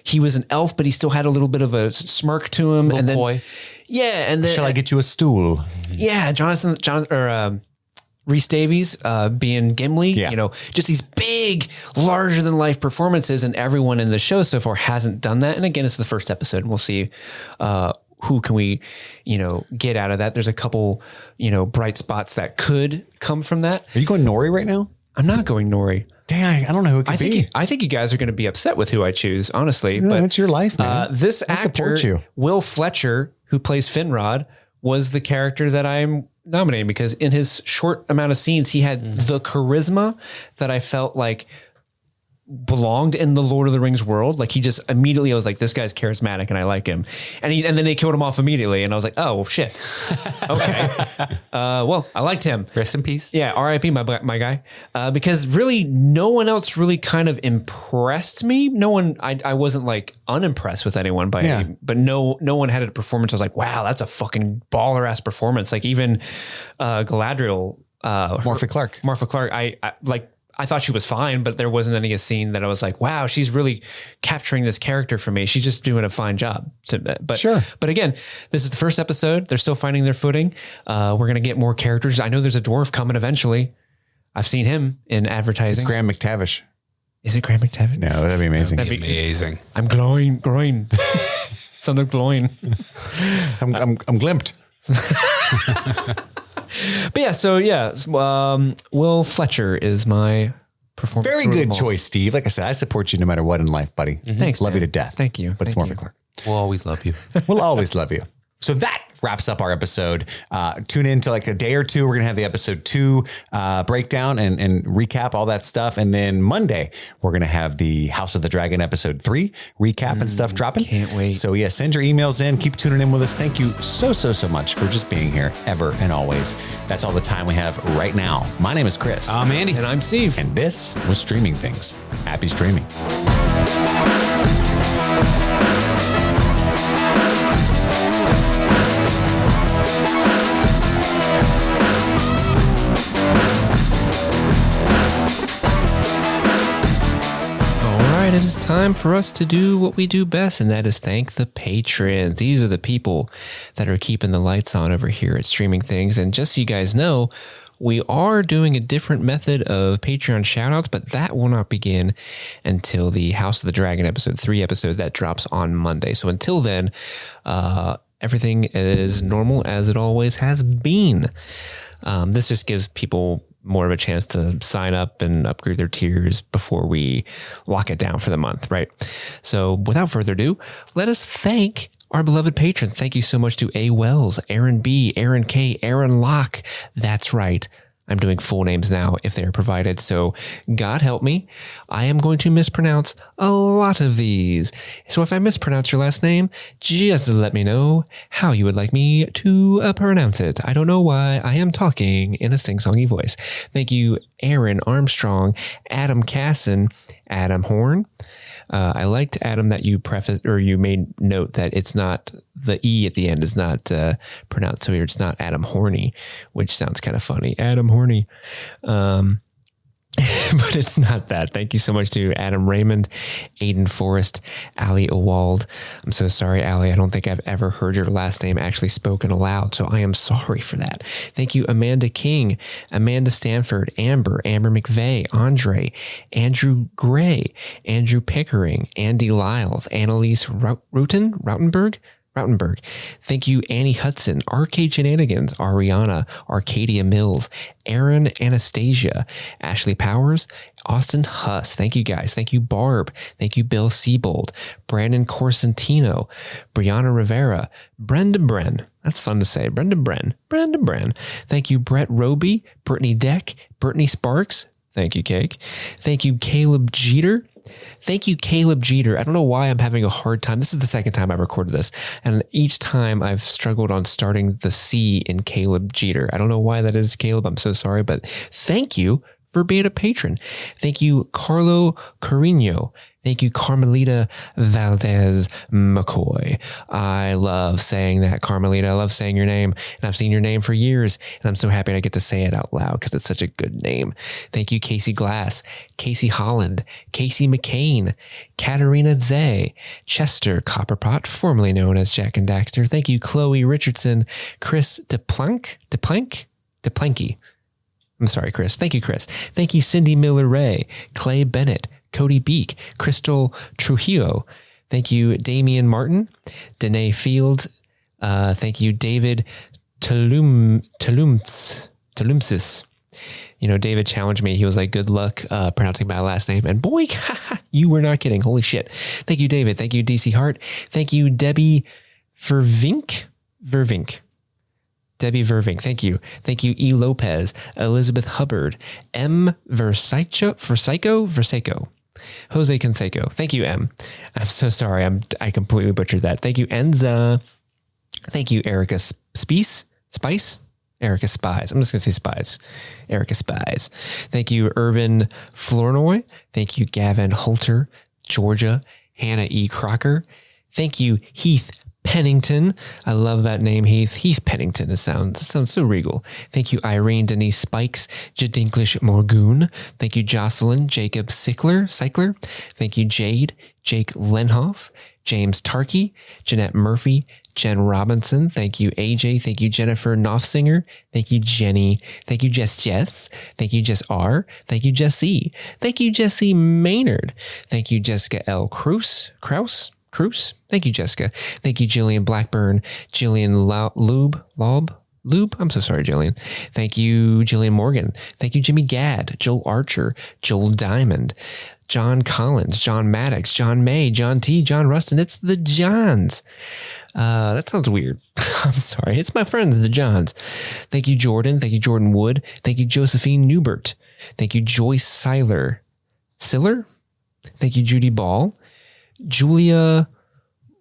he was an elf, but he still had a little bit of a smirk to him. And then, boy. Yeah, and then Shall I get you a stool? Yeah, Rhys Davies being Gimli, just these big, larger than life performances, and everyone in the show so far hasn't done that. And again, it's the first episode, and we'll see who can we, get out of that. There's a couple, bright spots that could come from that. Are you going Nori right now? I'm not going Nori. Dang, I don't know who it could be. I think you guys are going to be upset with who I choose, honestly. But it's your life, man. This I actor, support you. Will Fletcher, who plays Finrod, was the character that I'm nominating because in his short amount of scenes, he had the charisma that I felt like belonged in the Lord of the Rings world. Like he just immediately, I was like, this guy's charismatic and I like him. And then they killed him off immediately. And I was like, oh, well, shit. Okay. Well, I liked him. Rest in peace. Yeah. R.I.P. my guy. Because really no one else really kind of impressed me. No one, I wasn't like unimpressed with anyone but no one had a performance. I was like, wow, that's a fucking baller ass performance. Like even Galadriel, Martha Clark. I thought she was fine, but there wasn't any scene that I was like, wow, she's really capturing this character for me. She's just doing a fine job. But again, this is the first episode. They're still finding their footing. We're going to get more characters. I know there's a dwarf coming eventually. I've seen him in advertising. It's Graham McTavish. Is it Graham McTavish? No, that'd be amazing. That'd be amazing. I'm groin. Son of glowing. I'm glimped. But Will Fletcher is my performance. Very good choice, Steve. Like I said, I support you no matter what in life, buddy. Thanks, love man. you to death. Thank you. But it's Martha Clark. We'll always love you. We'll always love you. So that wraps up our episode. Tune in to like a day or two. We're going to have the episode 2 breakdown and recap all that stuff. And then Monday, we're going to have the House of the Dragon episode 3 recap and stuff dropping. Can't wait. So yeah, send your emails in. Keep tuning in with us. Thank you so much for just being here ever and always. That's all the time we have right now. My name is Chris. I'm Andy. And I'm Steve. And this was Streaming Things. Happy streaming. It is time for us to do what we do best, and that is thank the patrons. These are the people that are keeping the lights on over here at Streaming Things. And just so you guys know, we are doing a different method of Patreon shoutouts, but that will not begin until the House of the Dragon episode 3 episode that drops on Monday. So until then, everything is normal as it always has been. This just gives people more of a chance to sign up and upgrade their tiers before we lock it down for the month, right? So without further ado, let us thank our beloved patrons. Thank you so much to A. Wells, Aaron B., Aaron K., Aaron Locke. That's right. I'm doing full names now if they're provided. So God help me. I am going to mispronounce a lot of these. So if I mispronounce your last name, just let me know how you would like me to pronounce it. I don't know why I am talking in a sing-songy voice. Thank you, Aaron Armstrong, Adam Casson, Adam Horn. I liked, Adam, that you you made note that it's not, the E at the end is not pronounced so here. It's not Adam Horny, which sounds kind of funny. Adam Horny. but it's not that. Thank you so much to Adam Raymond, Aiden Forrest, Ali Owald. I'm so sorry, Ali. I don't think I've ever heard your last name actually spoken aloud, so I am sorry for that. Thank you, Amanda King, Amanda Stanford, Amber McVeigh, Andre, Andrew Gray, Andrew Pickering, Andy Lyles, Annalise Rautenberg. Thank you, Annie Hudson, Arcade Shenanigans, Ariana, Arcadia Mills, Aaron Anastasia, Ashley Powers, Austin Huss. Thank you guys. Thank you, Barb. Thank you, Bill Siebold, Brandon Corsentino, Brianna Rivera, Brenda Bren. That's fun to say. Brenda Bren. Thank you, Brett Roby, Brittany Deck, Brittany Sparks. Thank you, Cake. Thank you, Caleb Jeter. Thank you, Caleb Jeter. I don't know why I'm having a hard time. This is the second time I've recorded this. And each time I've struggled on starting the C in Caleb Jeter. I don't know why that is, Caleb. I'm so sorry, but thank you for being a patron. Thank you, Carlo Carino. Thank you, Carmelita Valdez McCoy. I love saying that, Carmelita. I love saying your name, and I've seen your name for years, and I'm so happy I get to say it out loud because it's such a good name. Thank you, Casey Glass, Casey Holland, Casey McCain, Katarina Zay, Chester Copperpot, formerly known as Jack and Daxter. Thank you, Chloe Richardson, Chris DePlanky. I'm sorry, Chris. Thank you, Chris. Thank you, Cindy Miller-Ray, Clay Bennett, Cody Beek, Crystal Trujillo. Thank you, Damian Martin, Danae Fields. Thank you, David Tulumsis. You know, David challenged me. He was like, good luck pronouncing my last name. And boy, you were not kidding. Holy shit. Thank you, David. Thank you, DC Hart. Thank you, Debbie Vervink. Debbie Verving, thank you. Thank you, E. Lopez, Elizabeth Hubbard, M. Versaco, Jose Canseco. Thank you, M. I'm so sorry. I completely butchered that. Thank you, Enza. Thank you, Erica Spice. Erica Spies. I'm just going to say Spies. Erica Spies. Thank you, Irvin Flournoy. Thank you, Gavin Holter, Georgia, Hannah E. Crocker. Thank you, Heath Pennington. I love that name, Heath. Heath Pennington. It sounds so regal. Thank you, Irene Denise Spikes, Jadinklish Morgoon. Thank you, Jocelyn Jacob Cycler. Thank you, Jade, Jake Lenhoff, James Tarkey, Jeanette Murphy, Jen Robinson. Thank you, AJ. Thank you, Jennifer Knopfsinger. Thank you, Jenny. Thank you, Jess. Thank you, Jess R. Thank you, Jesse. Thank you, Jesse Maynard. Thank you, Jessica L. Kraus. Thank you, Jessica. Thank you, Jillian Blackburn, Jillian Lube. I'm so sorry, Jillian. Thank you, Jillian Morgan. Thank you, Jimmy Gadd, Joel Archer, Joel Diamond, John Collins, John Maddox, John May, John T, John Rustin. It's the Johns. That sounds weird. I'm sorry. It's my friends, the Johns. Thank you, Jordan. Thank you, Jordan Wood. Thank you, Josephine Newbert. Thank you, Joyce Siller. Thank you, Judy Ball. Julia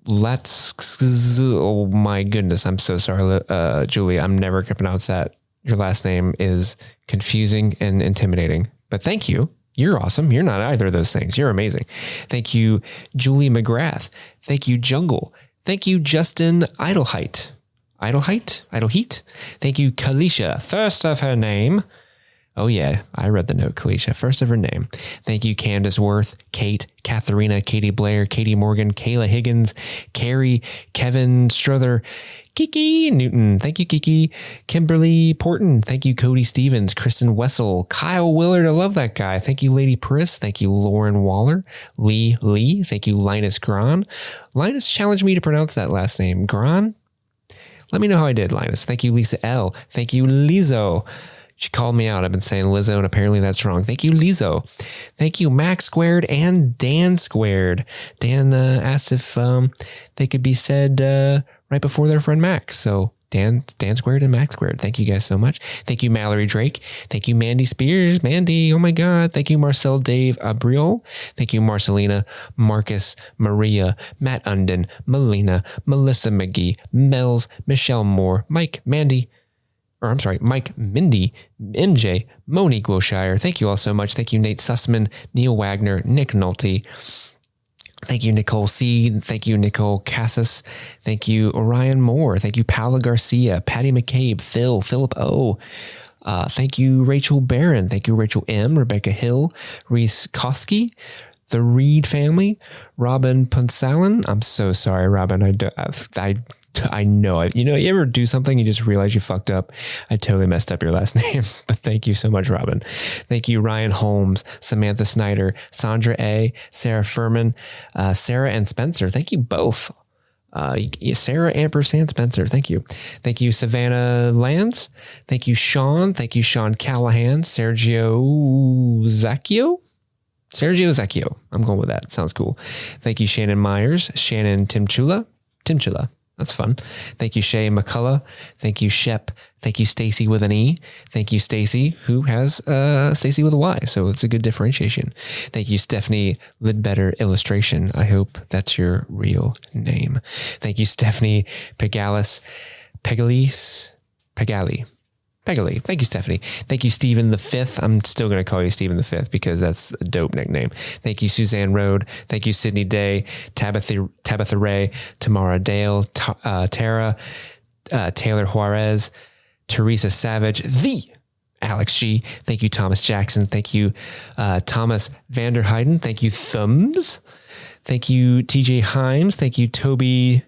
oh my goodness, I'm so sorry, Julia. I'm never going to pronounce that. Your last name is confusing and intimidating, but thank you. You're awesome. You're not either of those things. You're amazing. Thank you, Julie McGrath. Thank you, Jungle. Thank you, Justin Idleheat. Thank you, Kalisha, first of her name. Oh yeah, I read the note, Kalisha, first of her name. Thank you, Candace Worth, Kate, Katharina, Katie Blair, Katie Morgan, Kayla Higgins, Carrie, Kevin Strother, Kiki Newton. Thank you, Kiki. Kimberly Porton. Thank you, Cody Stevens, Kristen Wessel, Kyle Willard. I love that guy. Thank you, Lady Priss. Thank you, Lauren Waller, Lee. Thank you, Linus Gran. Linus challenged me to pronounce that last name. Gran? Let me know how I did, Linus. Thank you, Lisa L. Thank you, Lizzo. She called me out. I've been saying Lizzo, and apparently that's wrong. Thank you, Lizzo. Thank you, Max Squared and Dan Squared. Dan asked if they could be said right before their friend Max. So Dan Squared and Max Squared. Thank you guys so much. Thank you, Mallory Drake. Thank you, Mandy Spears. Mandy, oh my God. Thank you, Marcel Dave Abriol. Thank you, Marcelina, Marcus, Maria, Matt Unden, Melina, Melissa McGee, Mel's, Michelle Moore, Mike, Mindy, MJ, Monique Wilshire. Thank you all so much. Thank you, Nate Sussman, Neil Wagner, Nick Nolte. Thank you, Nicole C. Thank you, Nicole Cassis. Thank you, Orion Moore. Thank you, Paula Garcia, Patty McCabe, Philip O. Thank you, Rachel Barron. Thank you, Rachel M, Rebecca Hill, Reese Koski, the Reed family, Robin Punsalan. I'm so sorry, Robin. I know. You ever do something, you just realize you fucked up. I totally messed up your last name, but thank you so much, Robin. Thank you, Ryan Holmes, Samantha Snyder, Sandra A, Sarah Furman, Sarah and Spencer. Thank you both. Sarah Ampersand Spencer. Thank you. Thank you, Savannah Lands. Thank you, Sean. Thank you, Sean Callahan, Sergio Zacchio. I'm going with that. Sounds cool. Thank you, Shannon Myers, Shannon Timchula. That's fun. Thank you, Shay McCullough. Thank you, Shep. Thank you, Stacy with an E. Thank you, Stacy, who has Stacy with a Y. So it's a good differentiation. Thank you, Stephanie Lidbetter Illustration. I hope that's your real name. Thank you, Stephanie Pegali. Thank you, Stephanie. Thank you, Stephen the Fifth. I'm still going to call you Stephen the Fifth because that's a dope nickname. Thank you, Suzanne Rode. Thank you, Sydney Day, Tabitha Ray, Tamara Dale, Tara, Taylor Juarez, Teresa Savage, the Alex G. Thank you, Thomas Jackson. Thank you, Thomas Vanderheiden. Thank you, Thumbs. Thank you, TJ Himes. Thank you, Toby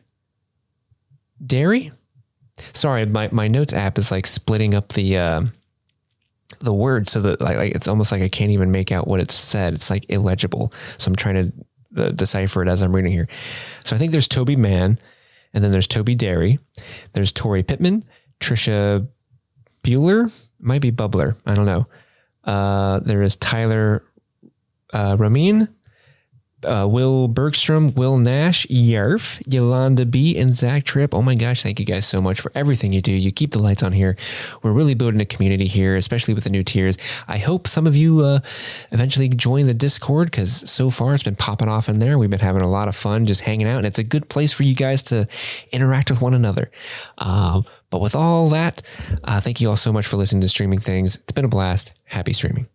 Derry. Sorry, my notes app is like splitting up the word so that like it's almost like I can't even make out what it's said. It's like illegible. So I'm trying to decipher it as I'm reading here. So I think there's Toby Mann, and then there's Toby Derry. There's Tori Pittman, Trisha Bueller, might be Bubbler. I don't know. There is Tyler Ramin, Will Bergstrom, Will Nash, Yarf, Yolanda B, and Zach Tripp. Oh my gosh, thank you guys so much for everything you do. You keep the lights on here. We're really building a community here, especially with the new tiers. I hope some of you eventually join the Discord, because so far it's been popping off in there. We've been having a lot of fun just hanging out, and it's a good place for you guys to interact with one another. But with all that, thank you all so much for listening to Streaming Things. It's been a blast. Happy streaming.